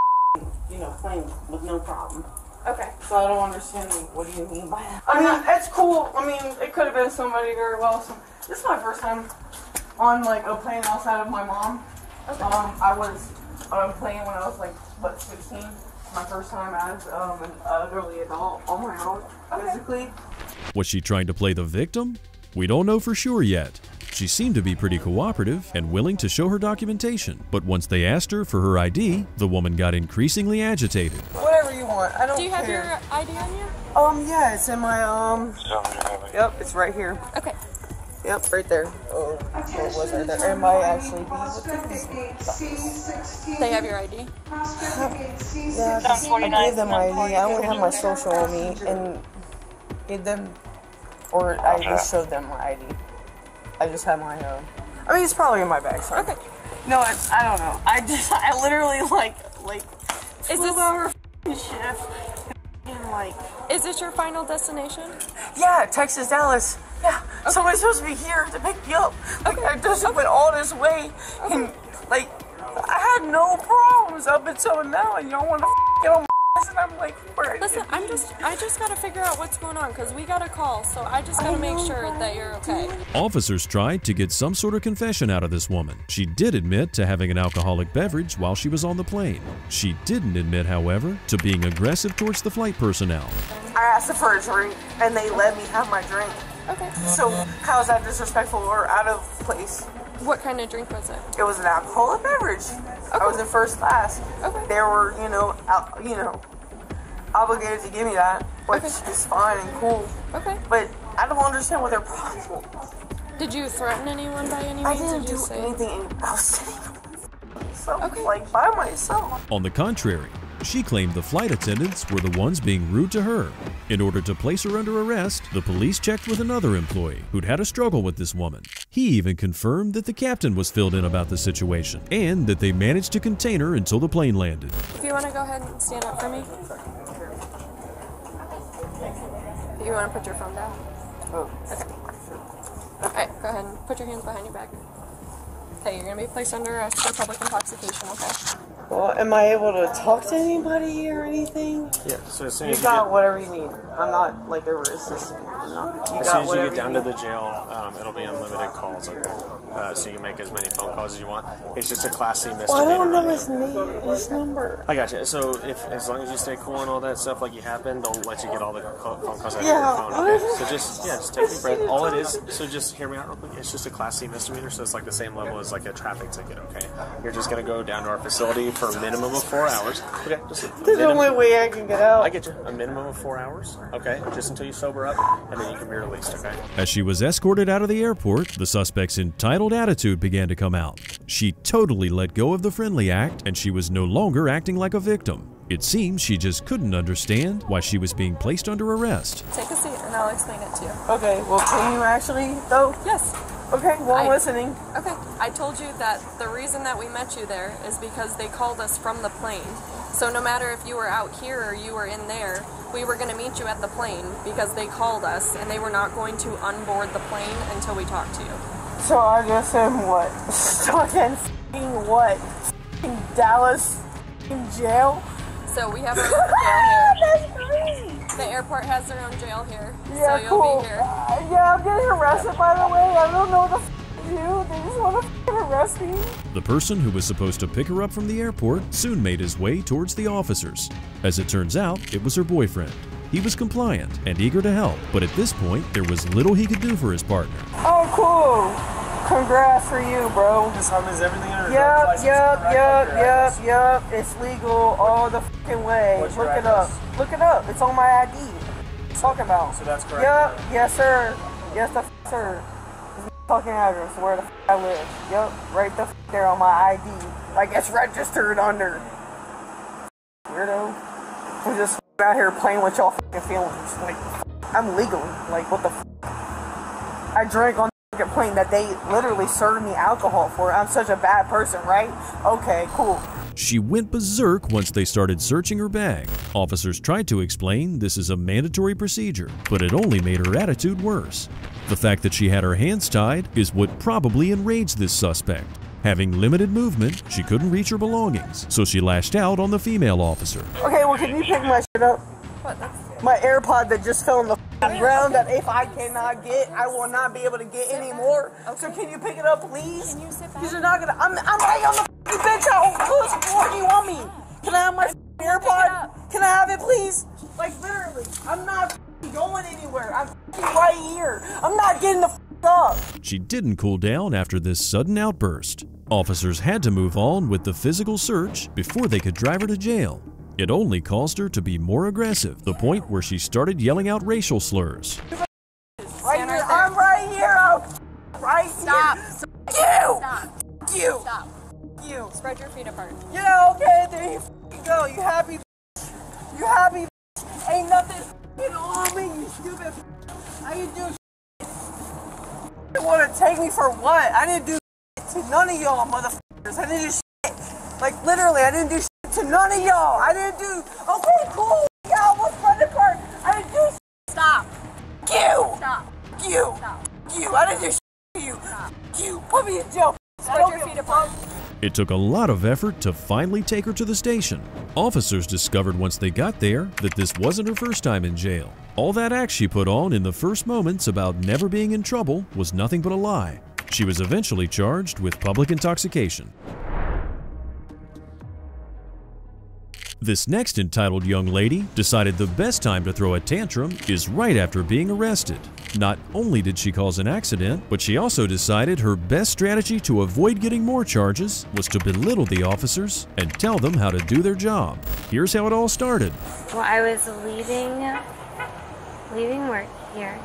plane with no problem. Okay. So I don't understand what do you mean by that. I mean, it's cool. I mean, it could have been somebody very well. So this is my first time on like a plane outside of my mom. Okay. I was on a plane when I was like, what, 16? My first time as an elderly adult on my own, physically. Was she trying to play the victim? We don't know for sure yet. She seemed to be pretty cooperative and willing to show her documentation, but once they asked her for her ID, the woman got increasingly agitated. Whatever you want, I don't care. Do you have your ID on you? Yeah, it's in my, Yep, it's right here. Okay. Yep, right there. Oh, what was right there? It might actually be. They have your ID? Yeah, I gave them my ID. I only have my social on me and gave them, or I just showed them my ID. I just have my own. I mean, it's probably in my bag. So. Okay. No, I don't know. I literally like is this over shift and like. Is this your final destination? Yeah, Texas, Dallas. Yeah, somebody's supposed to be here to pick me up. Like, I just went all this way, and like, I had no problems up until now, and y'all want to get on my ass, and I'm like, where? Listen, I just gotta figure out what's going on, because we got a call, so I just gotta make sure that you're okay. Officers tried to get some sort of confession out of this woman. She did admit to having an alcoholic beverage while she was on the plane. She didn't admit, however, to being aggressive towards the flight personnel. I asked them for a drink, and they let me have my drink. Okay. So how is that disrespectful or out of place? What kind of drink was it? It was an alcoholic beverage. Okay. I was in first class. Okay. They were, obligated to give me that, which is fine and cool. Okay. But I don't understand what their problem was. Did you threaten anyone by any means? I didn't do anything. I was sitting like by myself. On the contrary, she claimed the flight attendants were the ones being rude to her. In order to place her under arrest, the police checked with another employee who'd had a struggle with this woman. He even confirmed that the captain was filled in about the situation and that they managed to contain her until the plane landed. If you want to go ahead and stand up for me. You want to put your phone down? Oh. Okay. Alright, go ahead and put your hands behind your back. Okay, you're going to be placed under arrest for public intoxication, okay? Well, am I able to talk to anybody or anything? Yeah, so as soon you as got whatever you need. I'm not like a resistant. As soon as you get down to the jail, it'll be unlimited calls, okay? So you can make as many phone calls as you want. It's just a Class C misdemeanor. Well, I don't know his name, his number. I got you. So as long as you stay cool and all that stuff like you have been, they'll let you get all the phone calls out of your phone. Okay? So just take a breath. All it is, so just hear me out real quick. It's just a Class C misdemeanor, so it's like the same level as like a traffic ticket. Okay? You're just gonna go down to our facility for a minimum of 4 hours. Okay? There's the only way I can get out. I get you. A minimum of 4 hours. Okay? Just until you sober up, and then you can be released. Okay? As she was escorted out of the airport, the suspect's entitled attitude began to come out. She totally let go of the friendly act, and she was no longer acting like a victim. It seems she just couldn't understand why she was being placed under arrest. Take a seat and I'll explain it to you. Okay, well, can you actually, though? Yes. Okay, well, I'm listening. Okay, I told you that the reason that we met you there is because they called us from the plane. So no matter if you were out here or you were in there, we were going to meet you at the plane because they called us and they were not going to unboard the plane until we talked to you. So I guess I'm what? Stuck in what? In Dallas in jail? So we have our own jail here. That's great. The airport has their own jail here. Yeah, so you'll cool. be here. Yeah, I'm getting arrested by the way. I don't know what the f to do. They just want to arrest me. The person who was supposed to pick her up from the airport soon made his way towards the officers. As it turns out, it was her boyfriend. He was compliant and eager to help, but at this point, there was little he could do for his partner. Oh, cool. Congrats for you, bro. Is everything under Yep. It's legal all the fucking way. Look it up. Look it up. It's on my ID. What you talking about? So that's correct. Yep. Yes, sir. Yes, the sir. This is my fucking address where the I live. Yep. Right the there on my ID. Like it's registered under. weirdo. I'm just out here playing with y'all fucking feelings. Like, I'm legally, like, what the f? I drank on the fucking plane that they literally served me alcohol for. I'm such a bad person, right? Okay, cool. She went berserk once they started searching her bag. Officers tried to explain this is a mandatory procedure, but it only made her attitude worse. The fact that she had her hands tied is what probably enraged this suspect. Having limited movement, she couldn't reach her belongings, so she lashed out on the female officer. Okay, well, can you pick my shit up? What? My AirPod that just fell on the ground that if I cannot get, I will not be able to get anymore. Okay. So can you pick it up, please? Can you sit back? You're not gonna. I'm right on the bench. Where do you want me? Can I have my AirPod? Can I have it, please? Like, literally, I'm not going anywhere. I'm right here. I'm not getting the up. She didn't cool down after this sudden outburst. Officers had to move on with the physical search before they could drive her to jail. It only caused her to be more aggressive, the point where she started yelling out racial slurs. Right here, I'm right here. I'm right Stop. here. Stop. You. Stop. You. Stop. You. Spread your feet apart. Yeah, okay, there you go. You happy? You happy? Ain't nothing on me, you stupid. How you do? You want to take me for what? I didn't do to none of y'all, motherfuckers. I didn't do shit. Like, literally, I didn't do shit to none of y'all. I didn't do. Okay, cool. Y'all was spread apart. I didn't do shit. Stop. You. Stop. You. Stop. You. I didn't do shit to you. Stop. You. Put me in jail. Spread your feet apart. It took a lot of effort to finally take her to the station. Officers discovered once they got there that this wasn't her first time in jail. All that act she put on in the first moments about never being in trouble was nothing but a lie. She was eventually charged with public intoxication. This next entitled young lady decided the best time to throw a tantrum is right after being arrested. Not only did she cause an accident, but she also decided her best strategy to avoid getting more charges was to belittle the officers and tell them how to do their job. Here's how it all started. Well, I was leaving work here,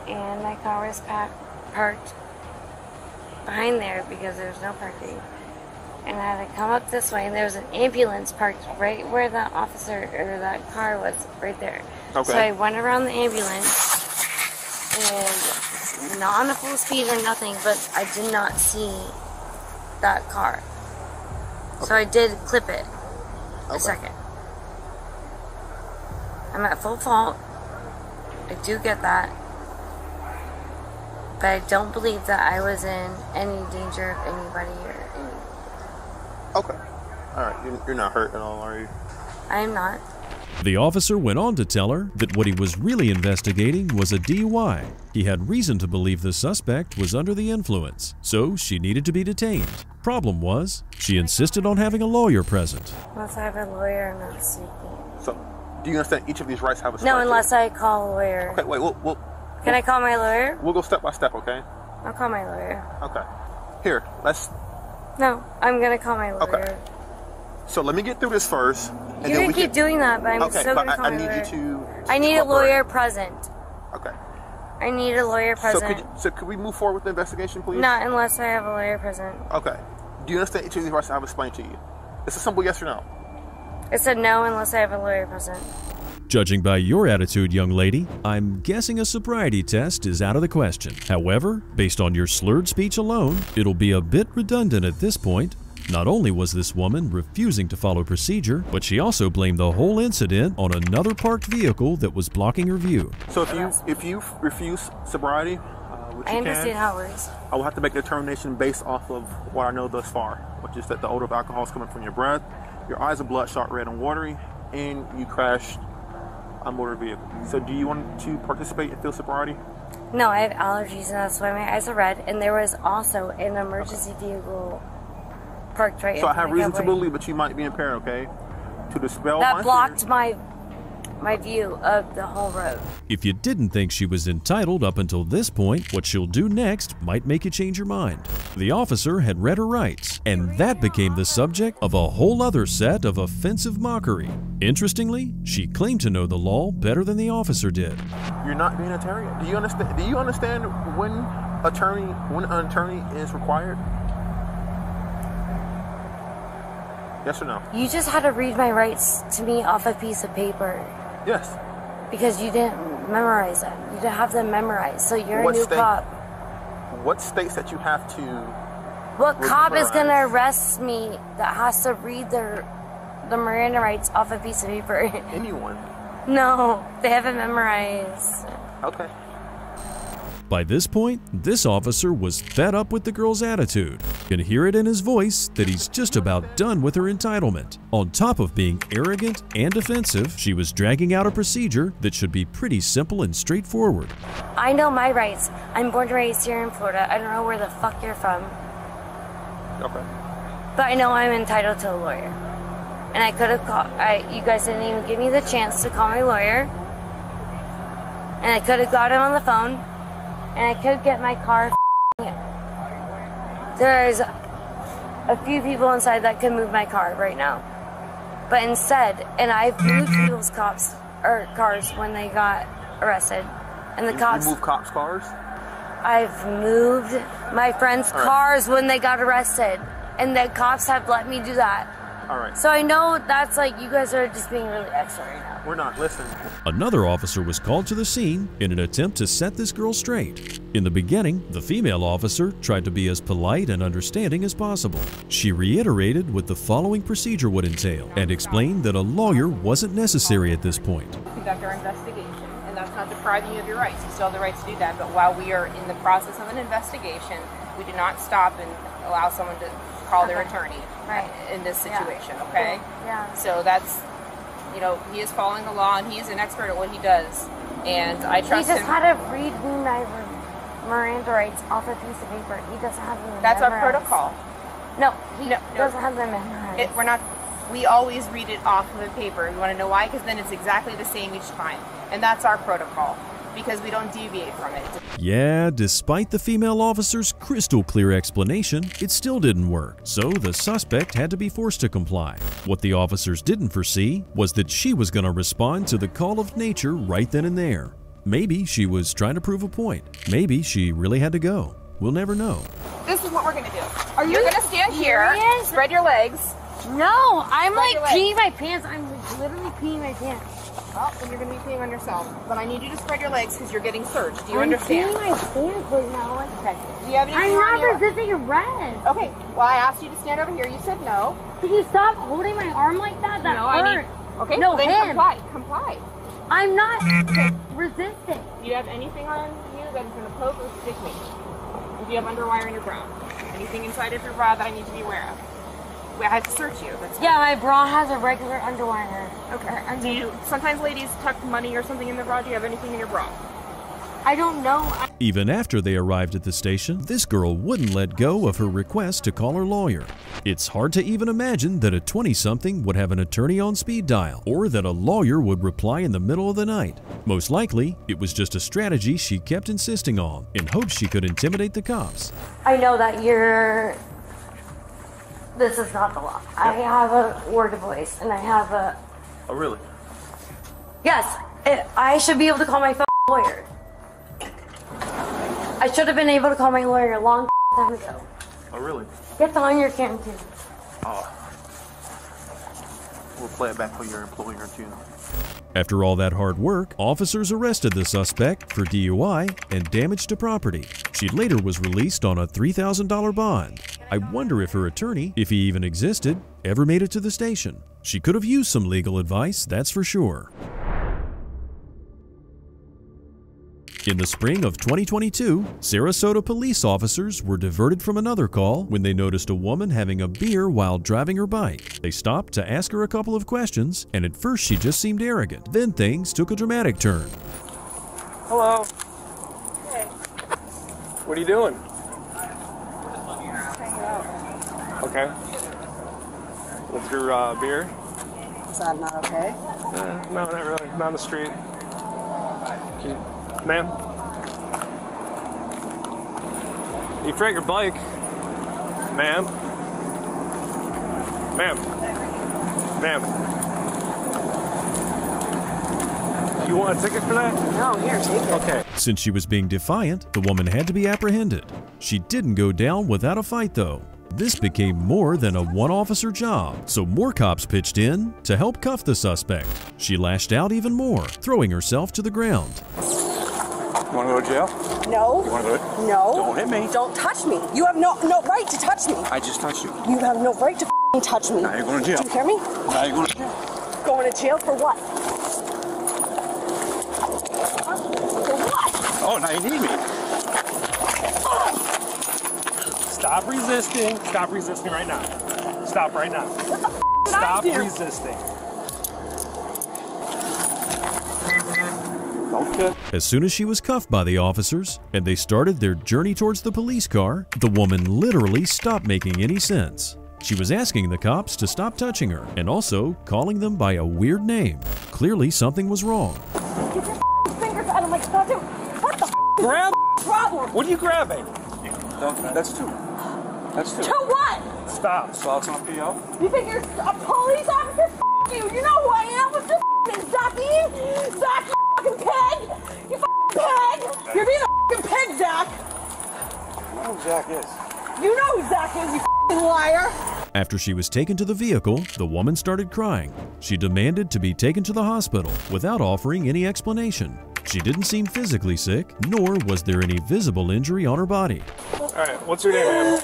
and my car was parked behind there because there was no parking. And I had to come up this way, and there was an ambulance parked right where the officer or that car was, right there. Okay. So I went around the ambulance, and not on a full speed or nothing, but I did not see that car. Okay. So I did clip it a second. I'm at full fault. I do get that. But I don't believe that I was in any danger of anybody or anything. Okay. Alright, you're not hurt at all, are you? I am not. The officer went on to tell her that what he was really investigating was a DUI. He had reason to believe the suspect was under the influence, so she needed to be detained. Problem was, she insisted on having a lawyer present. Unless I have a lawyer, I'm not speaking. So, do you understand each of these rights have a No, unless I call a lawyer. Okay, wait, Can I call my lawyer? We'll go step by step, okay? I'll call my lawyer. Okay. Here, let's... No, I'm gonna call my lawyer. Okay. So let me get through this first. And You're gonna keep doing that, but I'm still gonna call my lawyer. I need you to... I need a lawyer present. Okay. I need a lawyer present. So could we move forward with the investigation, please? Not unless I have a lawyer present. Okay. Do you understand each of these rights I've explained to you? It's a simple yes or no. It said no unless I have a lawyer present. Judging by your attitude, young lady, I'm guessing a sobriety test is out of the question. However, based on your slurred speech alone, it'll be a bit redundant at this point. Not only was this woman refusing to follow procedure, but she also blamed the whole incident on another parked vehicle that was blocking her view. So if you refuse sobriety, which I understand how it works. I will have to make a determination based off of what I know thus far, which is that the odor of alcohol is coming from your breath, your eyes are bloodshot red and watery, and you crashed a motor vehicle. So do you want to participate in field sobriety? No, I have allergies and that's why my eyes are red, and there was also an emergency vehicle parked right in front of So I have reason to believe that you might be impaired, okay? To dispel that blocked my view of the whole road. If you didn't think she was entitled up until this point, what she'll do next might make you change your mind. The officer had read her rights, and that became the subject of a whole other set of offensive mockery. Interestingly, she claimed to know the law better than the officer did. You're not being a attorney. Do you understand when an attorney is required? Yes or no? You just had to read my rights to me off a piece of paper. Yes. Because you didn't memorize them. You didn't have them memorized. So you're What a new state? cop. What states that you have to? What cop is going to arrest me that has to read the Miranda rights off a piece of paper? Anyone. No, they haven't memorized. Okay. By this point, this officer was fed up with the girl's attitude. You can hear it in his voice that he's just about done with her entitlement. On top of being arrogant and offensive, she was dragging out a procedure that should be pretty simple and straightforward. I know my rights. I'm born and raised here in Florida. I don't know where the fuck you're from. Okay. But I know I'm entitled to a lawyer. And I could have called, you guys didn't even give me the chance to call my lawyer. And I could have got him on the phone. And I could get my car. There's a few people inside that could move my car right now. But instead, and I've moved people's cars when they got arrested. And the cops. You move cops' cars? I've moved my friends' cars when they got arrested. And the cops have let me do that. All right. So I know that's like, you guys are just being really extra right now. We're not. Listen. Another officer was called to the scene in an attempt to set this girl straight. In the beginning, the female officer tried to be as polite and understanding as possible. She reiterated what the following procedure would entail and explained that a lawyer wasn't necessary at this point. Conduct our investigation, and that's not depriving you of your rights. You still have the right to do that, but while we are in the process of an investigation, we do not stop and allow someone to call their attorney in this situation, okay? Yeah. So that's, you know, he is following the law, and he is an expert at what he does, and I trust him. He just had to read me my Miranda rights off a piece of paper. He doesn't have them That's memorized. our protocol. No, he doesn't have them memorized. We always read it off of the paper. You want to know why? Because then it's exactly the same each time, and that's our protocol, because we don't deviate from it. Yeah, despite the female officer's crystal clear explanation, it still didn't work, so the suspect had to be forced to comply. What the officers didn't foresee was that she was going to respond to the call of nature right then and there. Maybe she was trying to prove a point. Maybe she really had to go. We'll never know. This is what we're going to do. You're going to stand here, spread your legs. No, I'm like peeing my pants. I'm like literally peeing my pants. Well, then you're going to be peeing on yourself. But I need you to spread your legs because you're getting searched. Do you understand? I'm peeing my pants right now. Okay. Do you have anything I'm on your... not resisting arrest. Okay. Well, I asked you to stand over here. You said no. Can you stop holding my arm like that? That hurt. Okay. No, well, then him. comply. Comply. I'm not resisting. Do you have anything on you that is going to poke or stick me? Do you have underwire in your bra? Anything inside of your bra that I need to be aware of? I have to search you. Yeah, my bra has a regular underwire. Okay. Do you, sometimes ladies tuck money or something in their bra. Do you have anything in your bra? I don't know. Even after they arrived at the station, this girl wouldn't let go of her request to call her lawyer. It's hard to even imagine that a 20-something would have an attorney on speed dial, or that a lawyer would reply in the middle of the night. Most likely, it was just a strategy she kept insisting on, in hopes she could intimidate the cops. I know that this is not the law. I have a word of voice, and I have a... Oh, really? Yes, I should be able to call my lawyer. I should have been able to call my lawyer a long time ago. Oh, really? Get on your cam, too. Oh. We'll play it back for your employer, too. After all that hard work, officers arrested the suspect for DUI and damage to property. She later was released on a $3,000 bond. I wonder if her attorney, if he even existed, ever made it to the station. She could have used some legal advice, that's for sure. In the spring of 2022, Sarasota police officers were diverted from another call when they noticed a woman having a beer while driving her bike. They stopped to ask her a couple of questions, and at first she just seemed arrogant. Then things took a dramatic turn. Hello. Hey. What are you doing? Okay. With your beer? Is that not okay? No, not really. Not on the street. Ma'am? You forgot your bike. Ma'am? Ma'am? Ma'am? You want a ticket for that? No, here, take it. Okay. Since she was being defiant, the woman had to be apprehended. She didn't go down without a fight, though. This became more than a one-officer job, so more cops pitched in to help cuff the suspect. She lashed out even more, throwing herself to the ground. You want to go to jail? No. You want to do it? No. Don't hit me. Don't touch me. You have no right to touch me. I just touched you. You have no right to f***ing touch me. Now you're going to jail. Do you hear me? Now you're going to jail. Going to jail for what? For what? Oh, now you need me. Stop resisting. Stop resisting right now. Stop right now. Stop resisting. Okay. As soon as she was cuffed by the officers and they started their journey towards the police car, the woman literally stopped making any sense. She was asking the cops to stop touching her and also calling them by a weird name. Clearly something was wrong. Get your fingers out of my goddamn. What the Grab. problem? What are you grabbing? That's two. That's two. To what? Stop. Assault's on PO. You think you're a police officer? F you. You know who I am. What's your name? Zachy? Zach, you fucking pig. You fucking pig. You're being a fucking pig, Zach. I know who Zach is. You know who Zach is, you fucking liar. After she was taken to the vehicle, the woman started crying. She demanded to be taken to the hospital without offering any explanation. She didn't seem physically sick, nor was there any visible injury on her body. All right, what's your name, ma'am?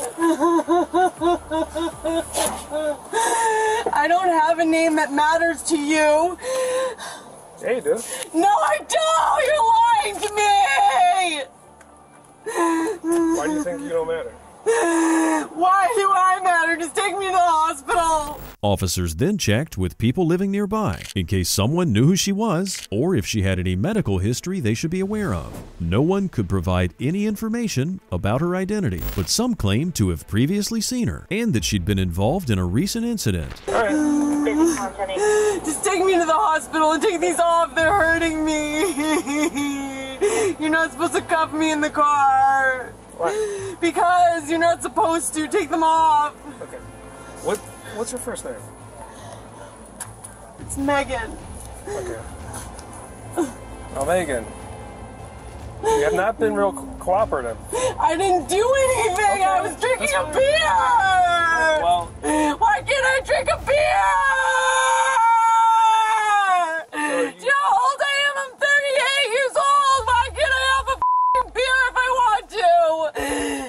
I don't have a name that matters to you. Yeah, you do. No, I don't. You're lying to me. Why do you think you don't matter? Why do I matter? Just take me to the hospital. Officers then checked with people living nearby in case someone knew who she was or if she had any medical history they should be aware of. No one could provide any information about her identity, but some claimed to have previously seen her and that she'd been involved in a recent incident. Just take me to the hospital and take these off. They're hurting me. You're not supposed to cuff me in the car. What? Because you're not supposed to. Take them off. Okay. What's your first name? It's Megan. Okay. Oh, Megan. You have not been real cooperative. I didn't do anything. Okay. I was drinking a beer. Well, why can't I drink a beer? Do you know how old I am? I'm 38 years old. Why can't I have a beer if I want to?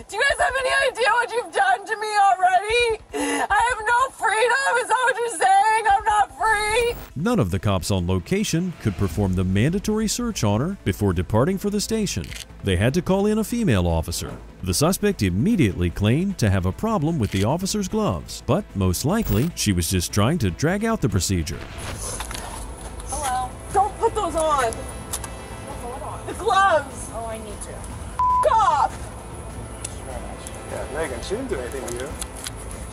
Do you guys have any idea what you've done to me already? I have no freedom. Is that what you're saying? I'm not free. None of the cops on location could perform the mandatory search on her before departing for the station. They had to call in a female officer. The suspect immediately claimed to have a problem with the officer's gloves, but most likely she was just trying to drag out the procedure. Hello. Don't put those on. The gloves. Oh, I need to. Off. yeah, Megan, she didn't do anything to you.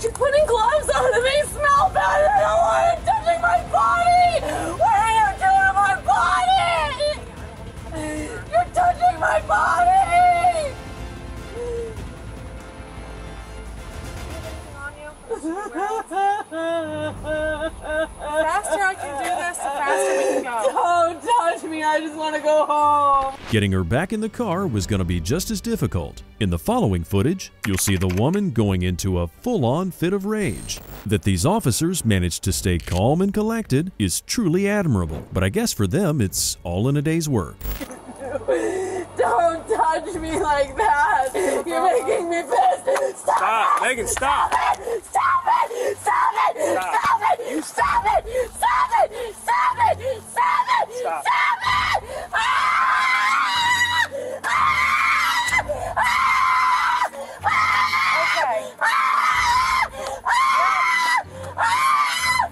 You're putting gloves on and they smell bad. I don't want it touching my body. What are you doing to my body? You're touching my body. The faster I can do this, the faster we can go. Don't touch me. I just want to go home. Getting her back in the car was going to be just as difficult. In the following footage, you'll see the woman going into a full-on fit of rage. That these officers managed to stay calm and collected is truly admirable, but I guess for them it's all in a day's work. Don't touch me like that. You're making me pissed. Stop, Megan, stop. Stop it. Stop it. Stop it. Stop it. Stop it. Stop it. Stop it. Stop it. Stop. Stop it. Ah! Ah! Ah! Okay. Ah! Ah!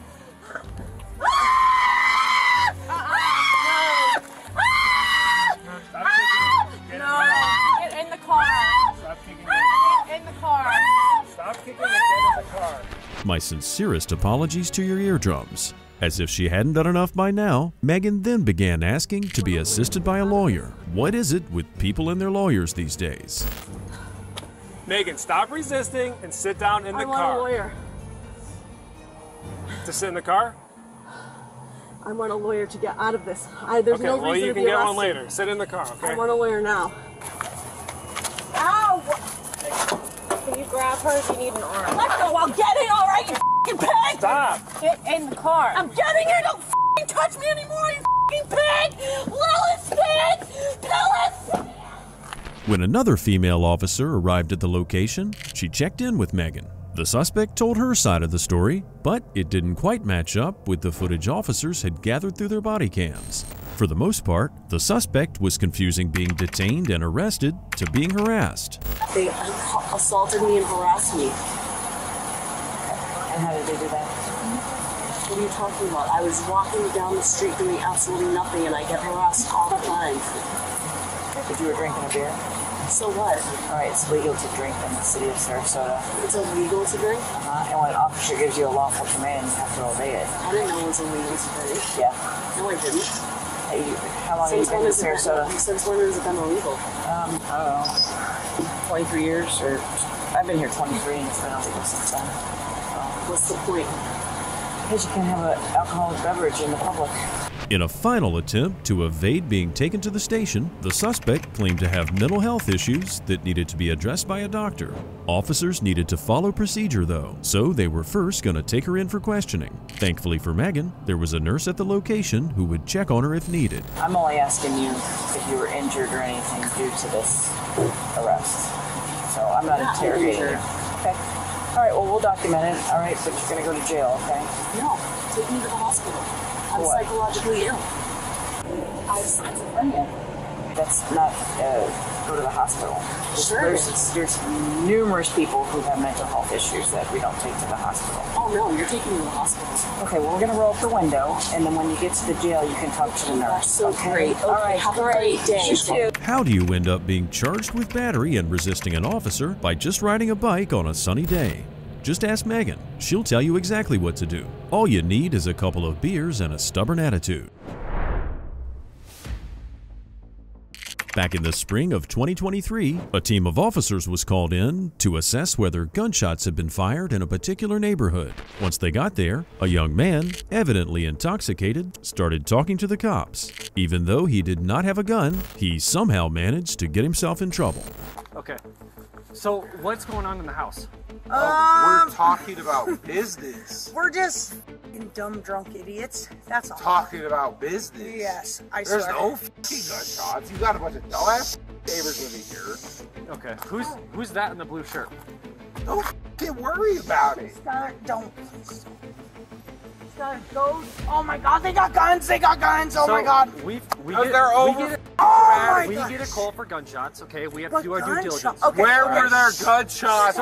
No. Get in the car. Stop kicking Get in the car. Stop kicking and get in the car. My sincerest apologies to your eardrums. As if she hadn't done enough by now, Megan then began asking to be assisted by a lawyer. What is it with people and their lawyers these days? Megan, stop resisting and sit down in the car. I want a lawyer. To sit in the car? I want a lawyer to get out of this. There's Okay, no well, reason you to can be get arrested. one later. Sit in the car, okay? I want a lawyer now. Ow! Can you grab her if you need an arm. Let go, I'll get it, all right, you f***ing pig! Stop. Get in the car. I'm getting it, don't f***ing touch me anymore, you f***ing pig! Lilith, pig! Lilith! When another female officer arrived at the location, she checked in with Megan. The suspect told her side of the story, but it didn't quite match up with the footage officers had gathered through their body cams. For the most part, the suspect was confusing being detained and arrested to being harassed. They assaulted me and harassed me. And how did they do that? What are you talking about? I was walking down the street doing absolutely nothing and I get harassed all the time. If you were drinking a beer? So what? Alright, it's legal to drink in the city of Sarasota. It's illegal to drink? And when an officer gives you a lawful command, you have to obey it. I didn't know it was illegal to drink. Yeah. No, I didn't. Hey, how long have you been in Sarasota? Since when has it been illegal? I don't know, 23 years, or I've been here 23 and it's been illegal since then. What's the point? Because you can have an alcoholic beverage in the public. In a final attempt to evade being taken to the station, the suspect claimed to have mental health issues that needed to be addressed by a doctor. Officers needed to follow procedure though, so they were first going to take her in for questioning. Thankfully for Megan, there was a nurse at the location who would check on her if needed. I'm only asking you if you were injured or anything due to this arrest. So I'm not interrogating you. Okay. Alright, well we'll document it, alright, but you're going to go to jail, okay? No, take me to the hospital. I'm psychologically ill. I have schizophrenia. That's not go to the hospital. Sure. There's numerous people who have mental health issues that we don't take to the hospital. Oh no, you're taking me to the hospital. Okay, well we're gonna roll up the window, and then when you get to the jail, you can talk to the nurse. That's so great. Okay, all right, have a great day. How do you end up being charged with battery and resisting an officer by just riding a bike on a sunny day? Just ask Megan. She'll tell you exactly what to do. All you need is a couple of beers and a stubborn attitude. Back in the spring of 2023, a team of officers was called in to assess whether gunshots had been fired in a particular neighborhood. Once they got there, a young man, evidently intoxicated, started talking to the cops. Even though he did not have a gun, he somehow managed to get himself in trouble. Okay, so what's going on in the house? We're talking about business. We're just f***ing dumb drunk idiots. That's all. Talking about business. Yes, I There's swear. no f***ing gunshots. You got a bunch of dumbass neighbors living here. Okay, who's that in the blue shirt? Don't f***ing worry about it. Skylar, don't. Please. Skylar, go. Oh my God, they got guns. They got guns. Oh So, my God. We get a call for gunshots, okay? We have to do our due diligence. Okay. Where were their gunshots?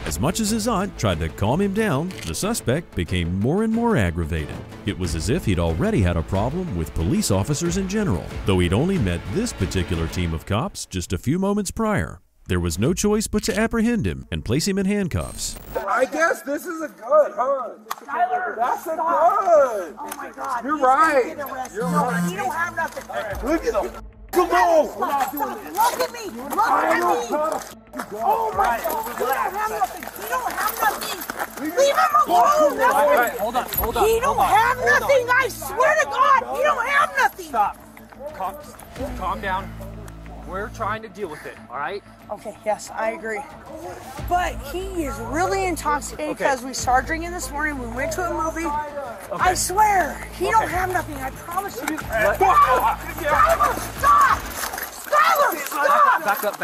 As much as his aunt tried to calm him down, the suspect became more and more aggravated. It was as if he'd already had a problem with police officers in general, though he'd only met this particular team of cops just a few moments prior. There was no choice but to apprehend him and place him in handcuffs. I guess this is a gun, huh? Skylar, that's a stop. gun. Oh my God. You're he's right. gonna get arrested. You're No, right. he don't have nothing. Look at him. Come on. Look at me. Look at me. Oh my God. He don't have nothing. He don't have nothing. Leave him alone. Alright, hold on. He don't have nothing. I swear to God, he don't have nothing. Stop. Calm down. We're trying to deal with it, all right? Okay, yes, I agree. But he is really intoxicated because we started drinking this morning. We went to a movie. Okay. I swear, he don't have nothing. I promise you. What? Skylar, stop! Skylar, stop! Back up.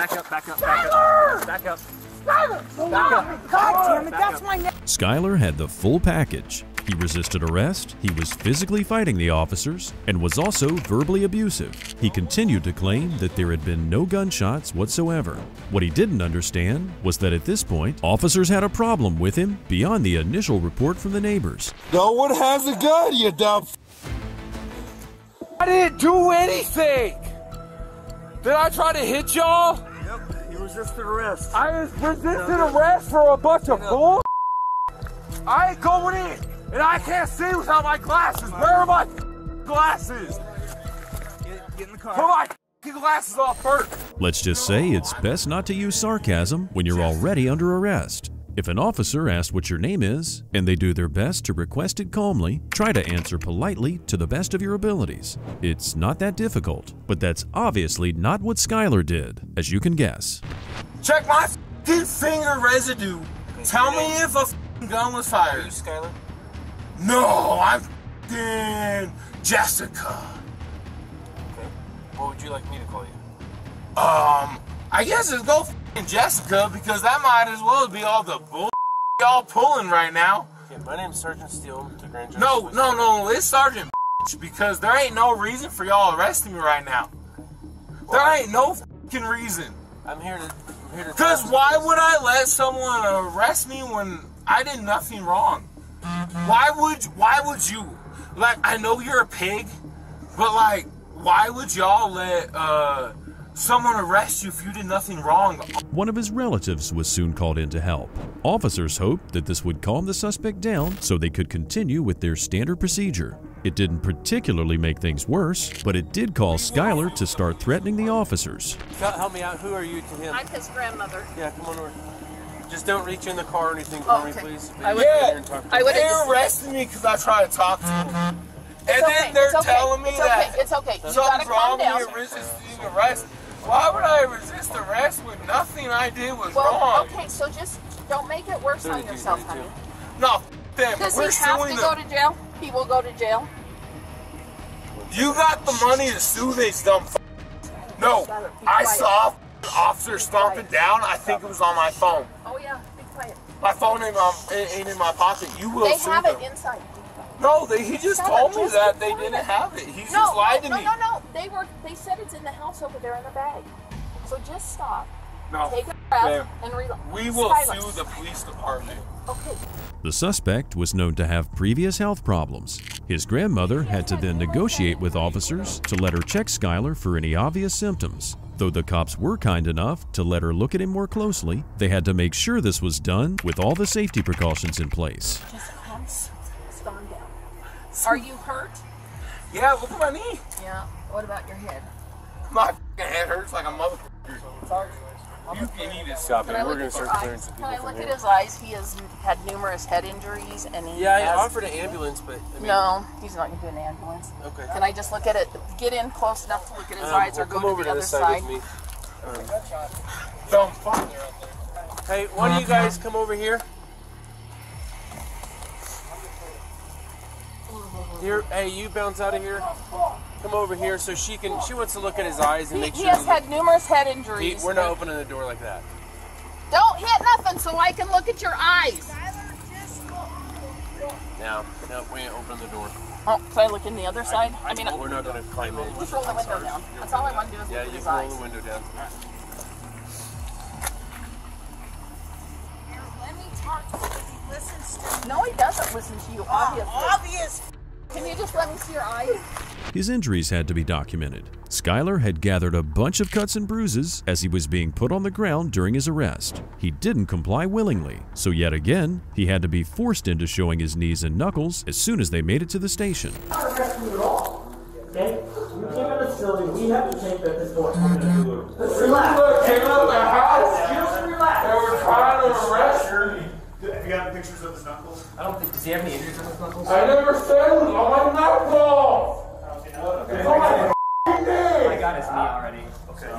Skylar! Back up. Skylar, Back up. God damn it, Back that's up. my neck. Skylar had the full package. He resisted arrest, he was physically fighting the officers, and was also verbally abusive. He continued to claim that there had been no gunshots whatsoever. What he didn't understand was that at this point, officers had a problem with him beyond the initial report from the neighbors. No one has a gun, you dumb I didn't do anything. Did I try to hit y'all? Yep, you resisted arrest. I resisted arrest for a bunch of bull. I ain't going in, and I can't see without my glasses. Where are my glasses? Get in the car. Put my glasses off first. Let's just say it's best not to use sarcasm when you're already under arrest. If an officer asks what your name is, and they do their best to request it calmly, try to answer politely to the best of your abilities. It's not that difficult, but that's obviously not what Skylar did, as you can guess. Check my fucking finger residue. Tell me if a fucking gun was fired. Are you Skylar? No, I'm fucking Jessica. Okay. What would you like me to call you? I guess it's go fucking Jessica because that might as well be all the bull y'all pulling right now. Yeah, my name's Sergeant Steele. The Grand Jury. No, it's Sergeant because there ain't no reason for y'all arresting me right now. There ain't no fucking reason. I'm here to. Because why would I let someone arrest me when I did nothing wrong? Why would you? Like, I know you're a pig, but like, why would y'all let someone arrest you if you did nothing wrong? One of his relatives was soon called in to help. Officers hoped that this would calm the suspect down so they could continue with their standard procedure. It didn't particularly make things worse, but it did cause Skylar to start threatening the officers. Help me out. Who are you to him? I'm his grandmother. Yeah, come on over. Just don't reach in the car or anything for me, please. They arrested me because I tried to talk to them. And then they're telling me that something's wrong with me resisting arrest. Why would I resist arrest when nothing I did was wrong? Okay, so just don't make it worse on yourself, honey. No, damn, Does he have to go to jail? He will go to jail. You got the money to sue these dumb No, I saw officer stomping down. I think it was on my phone. Oh yeah, be quiet. My phone ain't in my pocket. You will sue them. They have it inside. No, he just told me that they didn't have it. He just lied to me. No. They said it's in the house over there in the bag. So just stop. No. Take a breath and relax. We will sue the police department. Okay. The suspect was known to have previous health problems. His grandmother had to then negotiate with officers to let her check Skylar for any obvious symptoms. Though the cops were kind enough to let her look at him more closely, they had to make sure this was done with all the safety precautions in place. Just calm down. Are you hurt? Yeah, look at my knee. Yeah. What about your head? My head hurts like a motherfucker. You can eat it. Stop it. We're going to start clearing some people Can I from look here. at his eyes? He has had numerous head injuries, and he Yeah, I has... offered an ambulance, but I mean, No, he's not going to do an ambulance. Okay. Can I just look at it? Get in close enough to look at his eyes, or come go over to the other this side? with me. Don't fuck. Hey, why don't you guys come over here? Here, hey, you bounce out of here. Come over here so she wants to look at his eyes and make sure. He has had numerous head injuries. We're not opening the door like that. Don't hit nothing so I can look at your eyes. No, we ain't opening the door. Oh, can I look in the other side? I mean, we're not going to climb in. just roll the window down. That's all I want to do is look at you his can roll eyes. the window down. Let me talk to him. He listens to me. No, he doesn't listen to you, obviously. Obvious. Can you just let me see your eyes? His injuries had to be documented. Skylar had gathered a bunch of cuts and bruises as he was being put on the ground during his arrest. He didn't comply willingly, so yet again, he had to be forced into showing his knees and knuckles as soon as they made it to the station. Okay? You came out of the facility, we have to take that this point. Relax. Came out of the house. Just relax. They were trying to arrest her. Have you got pictures of his knuckles? I don't think, does he have any injuries on his knuckles? I never said it was on my knuckles. It's on my I got his knee already. Okay,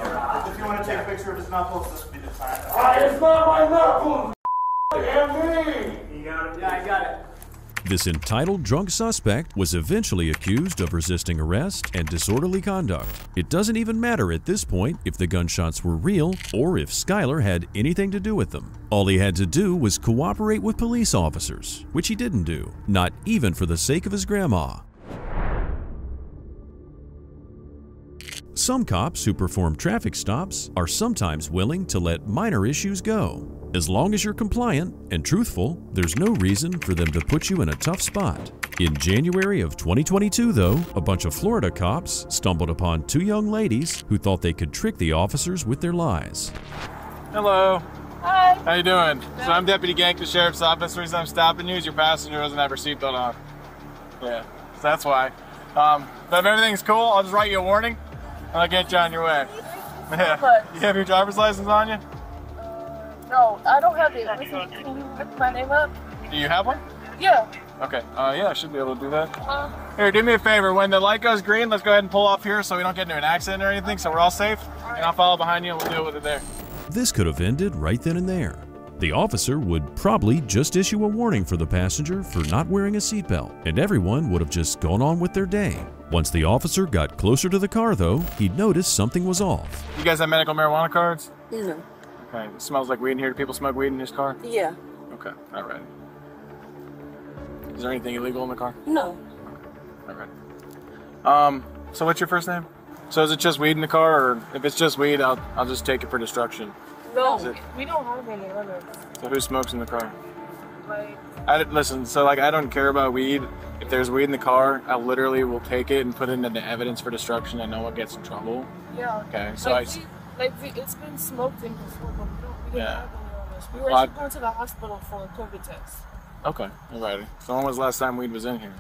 if you want to take a picture of his knuckles, this would be the time. It's not my knuckles. And me. You got it? Yeah, I got it. This entitled drunk suspect was eventually accused of resisting arrest and disorderly conduct. It doesn't even matter at this point if the gunshots were real or if Skylar had anything to do with them. All he had to do was cooperate with police officers, which he didn't do, not even for the sake of his grandma. Some cops who perform traffic stops are sometimes willing to let minor issues go. As long as you're compliant and truthful, there's no reason for them to put you in a tough spot. In January of 2022, though, a bunch of Florida cops stumbled upon two young ladies who thought they could trick the officers with their lies. Hello. Hi. How you doing? So I'm Deputy Gank, the Sheriff's Office. The reason I'm stopping you is your passenger doesn't have her seatbelt on. Yeah, so that's why. But if everything's cool, I'll just write you a warning. I'll get you on your way. Yeah. You have your driver's license on you? No, I don't have it. Can you look my name up? Do you have one? Yeah. Okay. Yeah, I should be able to do that. Here, do me a favor. When the light goes green, let's go ahead and pull off here so we don't get into an accident or anything, so we're all safe. And I'll follow behind you and we'll deal with it there. This could have ended right then and there. The officer would probably just issue a warning for the passenger for not wearing a seatbelt, and everyone would have just gone on with their day. Once the officer got closer to the car, though, he'd noticed something was off. You guys have medical marijuana cards? No. Okay. It smells like weed in here. Do people smoke weed in this car? Yeah. Okay. All right. Is there anything illegal in the car? No. All right. So what's your first name? So is it just weed in the car, or if it's just weed, I'll just take it for destruction? No, Is it- we don't have any limits. So who smokes in the car? Like, Listen, so like I don't care about weed. If there's weed in the car, I literally will take it and put it into evidence for destruction and no one gets in trouble. yeah. Okay, so it's been smoked in before, but we didn't Yeah. have any on this. We were Well, actually going to the hospital for a COVID test. Okay, alrighty. So when was the last time weed was in here?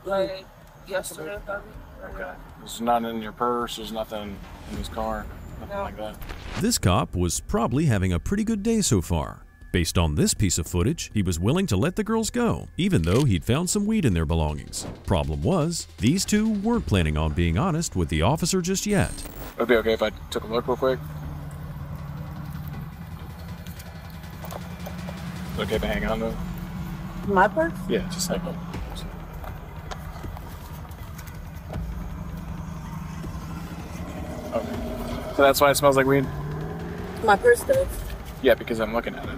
Like, yesterday, probably. Okay. There's nothing in your purse, there's nothing in this car, nothing No. like that. This cop was probably having a pretty good day so far. Based on this piece of footage, he was willing to let the girls go, even though he'd found some weed in their belongings. Problem was, these two weren't planning on being honest with the officer just yet. Would it be okay if I took a look real quick? Is it okay if I hang on though? My purse? Yeah, just hang on. Okay. So that's why it smells like weed? My purse does. Yeah, because I'm looking at it.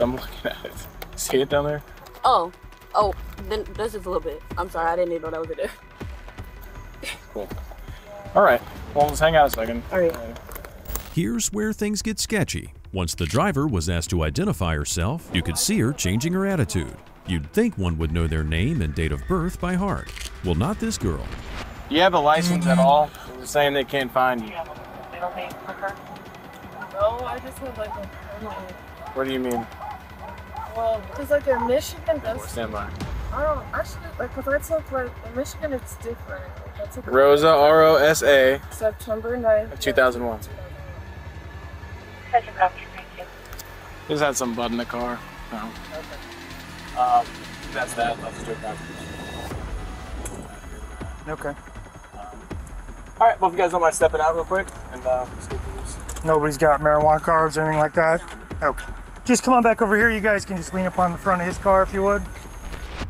I'm looking at it. See it down there? Oh, then this is a little bit. I'm sorry, I didn't even know that was there. Cool. All right. Well, just hang out a second. All right. Here's where things get sketchy. Once the driver was asked to identify herself, you could see her changing her attitude. You'd think one would know their name and date of birth by heart. Well, not this girl. Do you have a license at all? They're saying they can't find you. They don't pay for her? No, I just have like a permit. What do you mean? Well, because like in Michigan, that's. Stand by. I don't actually like because I took like in Michigan it's different. Like, I took Rosa, R-O-S-A, September 9th. 2001. Just had some blood in the car. No. That's that. Let's do it back. Okay. All right. Well, if you guys don't mind stepping out real quick, and let's get these. Nobody's got marijuana cards or anything like that? Okay. Just come on back over here. You guys can just lean up on the front of his car if you would.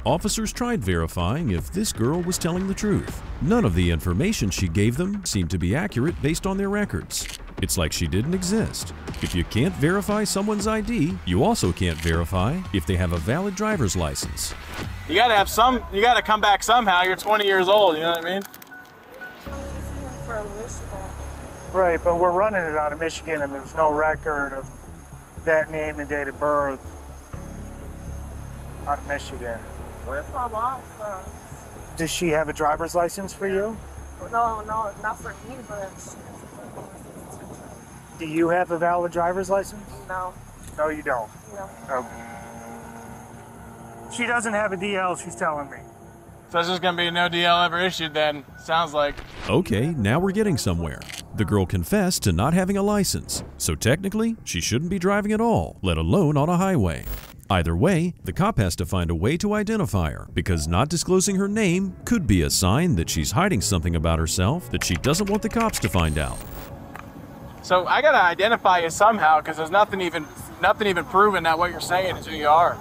Officers tried verifying if this girl was telling the truth. None of the information she gave them seemed to be accurate based on their records. It's like she didn't exist. If you can't verify someone's ID, you also can't verify if they have a valid driver's license. You gotta have some. You gotta come back somehow. You're 20 years old. You know what I mean? Right, but we're running it out of Michigan and there's no record of that name and date of birth out of Michigan. Where's my mom from? Does she have a driver's license for you? No, not for me, but. Do you have a valid driver's license? No. No, you don't. No. Okay. She doesn't have a DL, she's telling me. So there's just gonna be no DL ever issued then. Sounds like. Okay, now we're getting somewhere. The girl confessed to not having a license, so technically, she shouldn't be driving at all, let alone on a highway. Either way, the cop has to find a way to identify her, because not disclosing her name could be a sign that she's hiding something about herself that she doesn't want the cops to find out. So I gotta identify you somehow, because there's nothing even proven that what you're saying is who you are.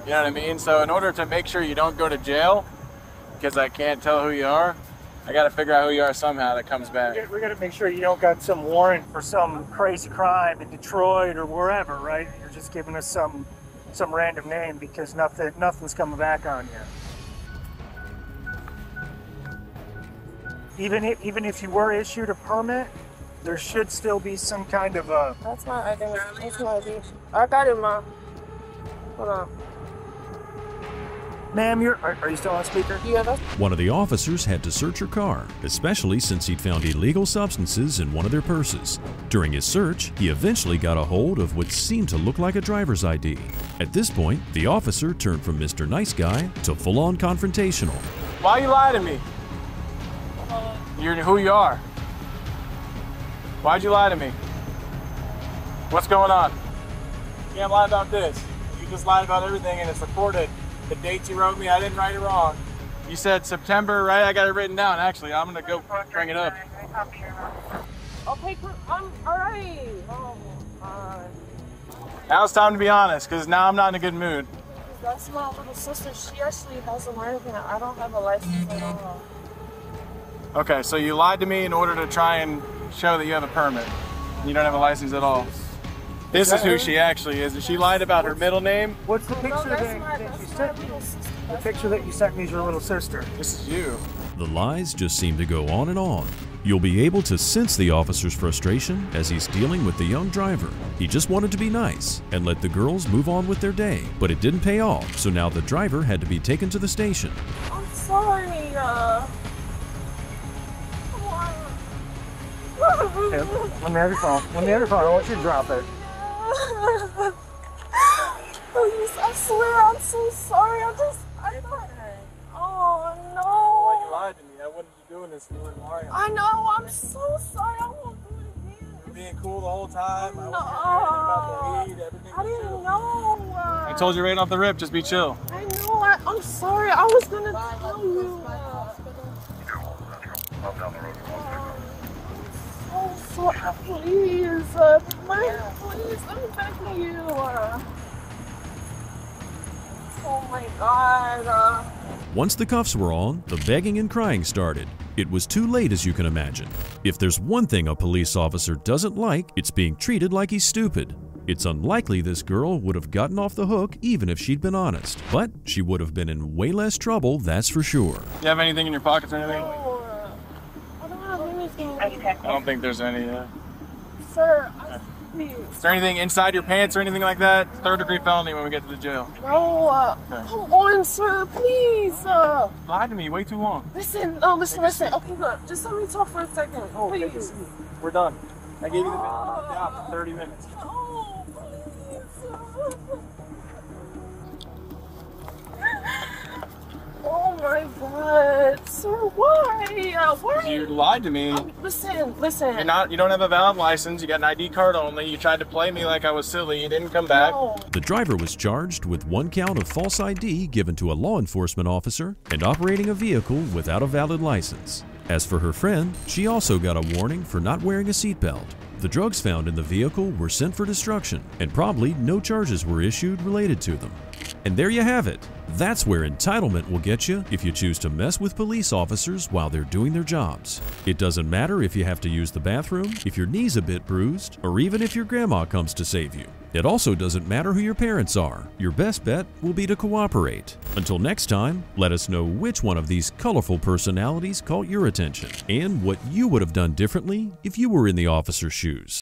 You know what I mean? So in order to make sure you don't go to jail, because I can't tell who you are, I gotta figure out who you are somehow that comes back. We're gonna make sure you don't got some warrant for some crazy crime in Detroit or wherever, right? You're just giving us some random name because nothing's coming back on you. Even if you were issued a permit, there should still be some kind of a. That's my ID. That's my ID. I got it, Mom. Hold on. Ma'am, are you still on speaker? Yeah, that's. One of the officers had to search her car, especially since he'd found illegal substances in one of their purses. During his search, he eventually got a hold of what seemed to look like a driver's ID. At this point, the officer turned from Mr. Nice Guy to full-on confrontational. Why you lie to me? You're who you are. Why'd you lie to me? What's going on? You can't lie about this. You just lied about everything and it's recorded. The dates you wrote me, I didn't write it wrong. You said September, right? I got it written down, actually. I'm gonna go bring it up. Okay, I'm alright. Oh my god. Now it's time to be honest, because now I'm not in a good mood. That's my little sister. She actually has a license. I don't have a license at all. Okay, so you lied to me in order to try and show that you have a permit. You don't have a license at all. This is who she actually is. She lied about her middle name. What's the picture that you sent me? The picture that you sent me is your little sister. This is you. The lies just seem to go on and on. You'll be able to sense the officer's frustration as he's dealing with the young driver. He just wanted to be nice and let the girls move on with their day, but it didn't pay off, so now the driver had to be taken to the station. I'm sorry. Here, let me have your phone. Let me have your phone. I want you to drop it. Please, I swear I'm so sorry. I thought. Oh no. Why you lied to me? I wouldn't be doing this if you weren't lying. I know. I'm so sorry. I won't do it again. You're being cool the whole time. I wasn't No. hearing anything about the weed. Everything I didn't know. I told you right off the rip, just be chill. I know. I'm sorry. I was gonna tell you. Oh, sorry. Please, please, let me back to you. Oh my God. Once the cuffs were on, the begging and crying started. It was too late, as you can imagine. If there's one thing a police officer doesn't like, it's being treated like he's stupid. It's unlikely this girl would have gotten off the hook even if she'd been honest, but she would have been in way less trouble, that's for sure. Do you have anything in your pockets or anything? I don't have anything. I don't think there's any. Sir, please. Is there anything inside your pants or anything like that? 3rd-degree felony when we get to the jail. No, come on, sir, please. Lied to me way too long. Listen. Okay, look, just let me talk for a second, please. We're done. I gave you the job for 30 minutes. Oh, please. Oh my God, sir, why? Why? You lied to me. Listen. You don't have a valid license. You got an ID card only. You tried to play me like I was silly. You didn't come back. No. The driver was charged with 1 count of false ID given to a law enforcement officer and operating a vehicle without a valid license. As for her friend, she also got a warning for not wearing a seatbelt. The drugs found in the vehicle were sent for destruction, and probably no charges were issued related to them. And there you have it. That's where entitlement will get you if you choose to mess with police officers while they're doing their jobs. It doesn't matter if you have to use the bathroom, if your knee's a bit bruised, or even if your grandma comes to save you. It also doesn't matter who your parents are. Your best bet will be to cooperate. Until next time, let us know which one of these colorful personalities caught your attention and what you would have done differently if you were in the officer's shoes.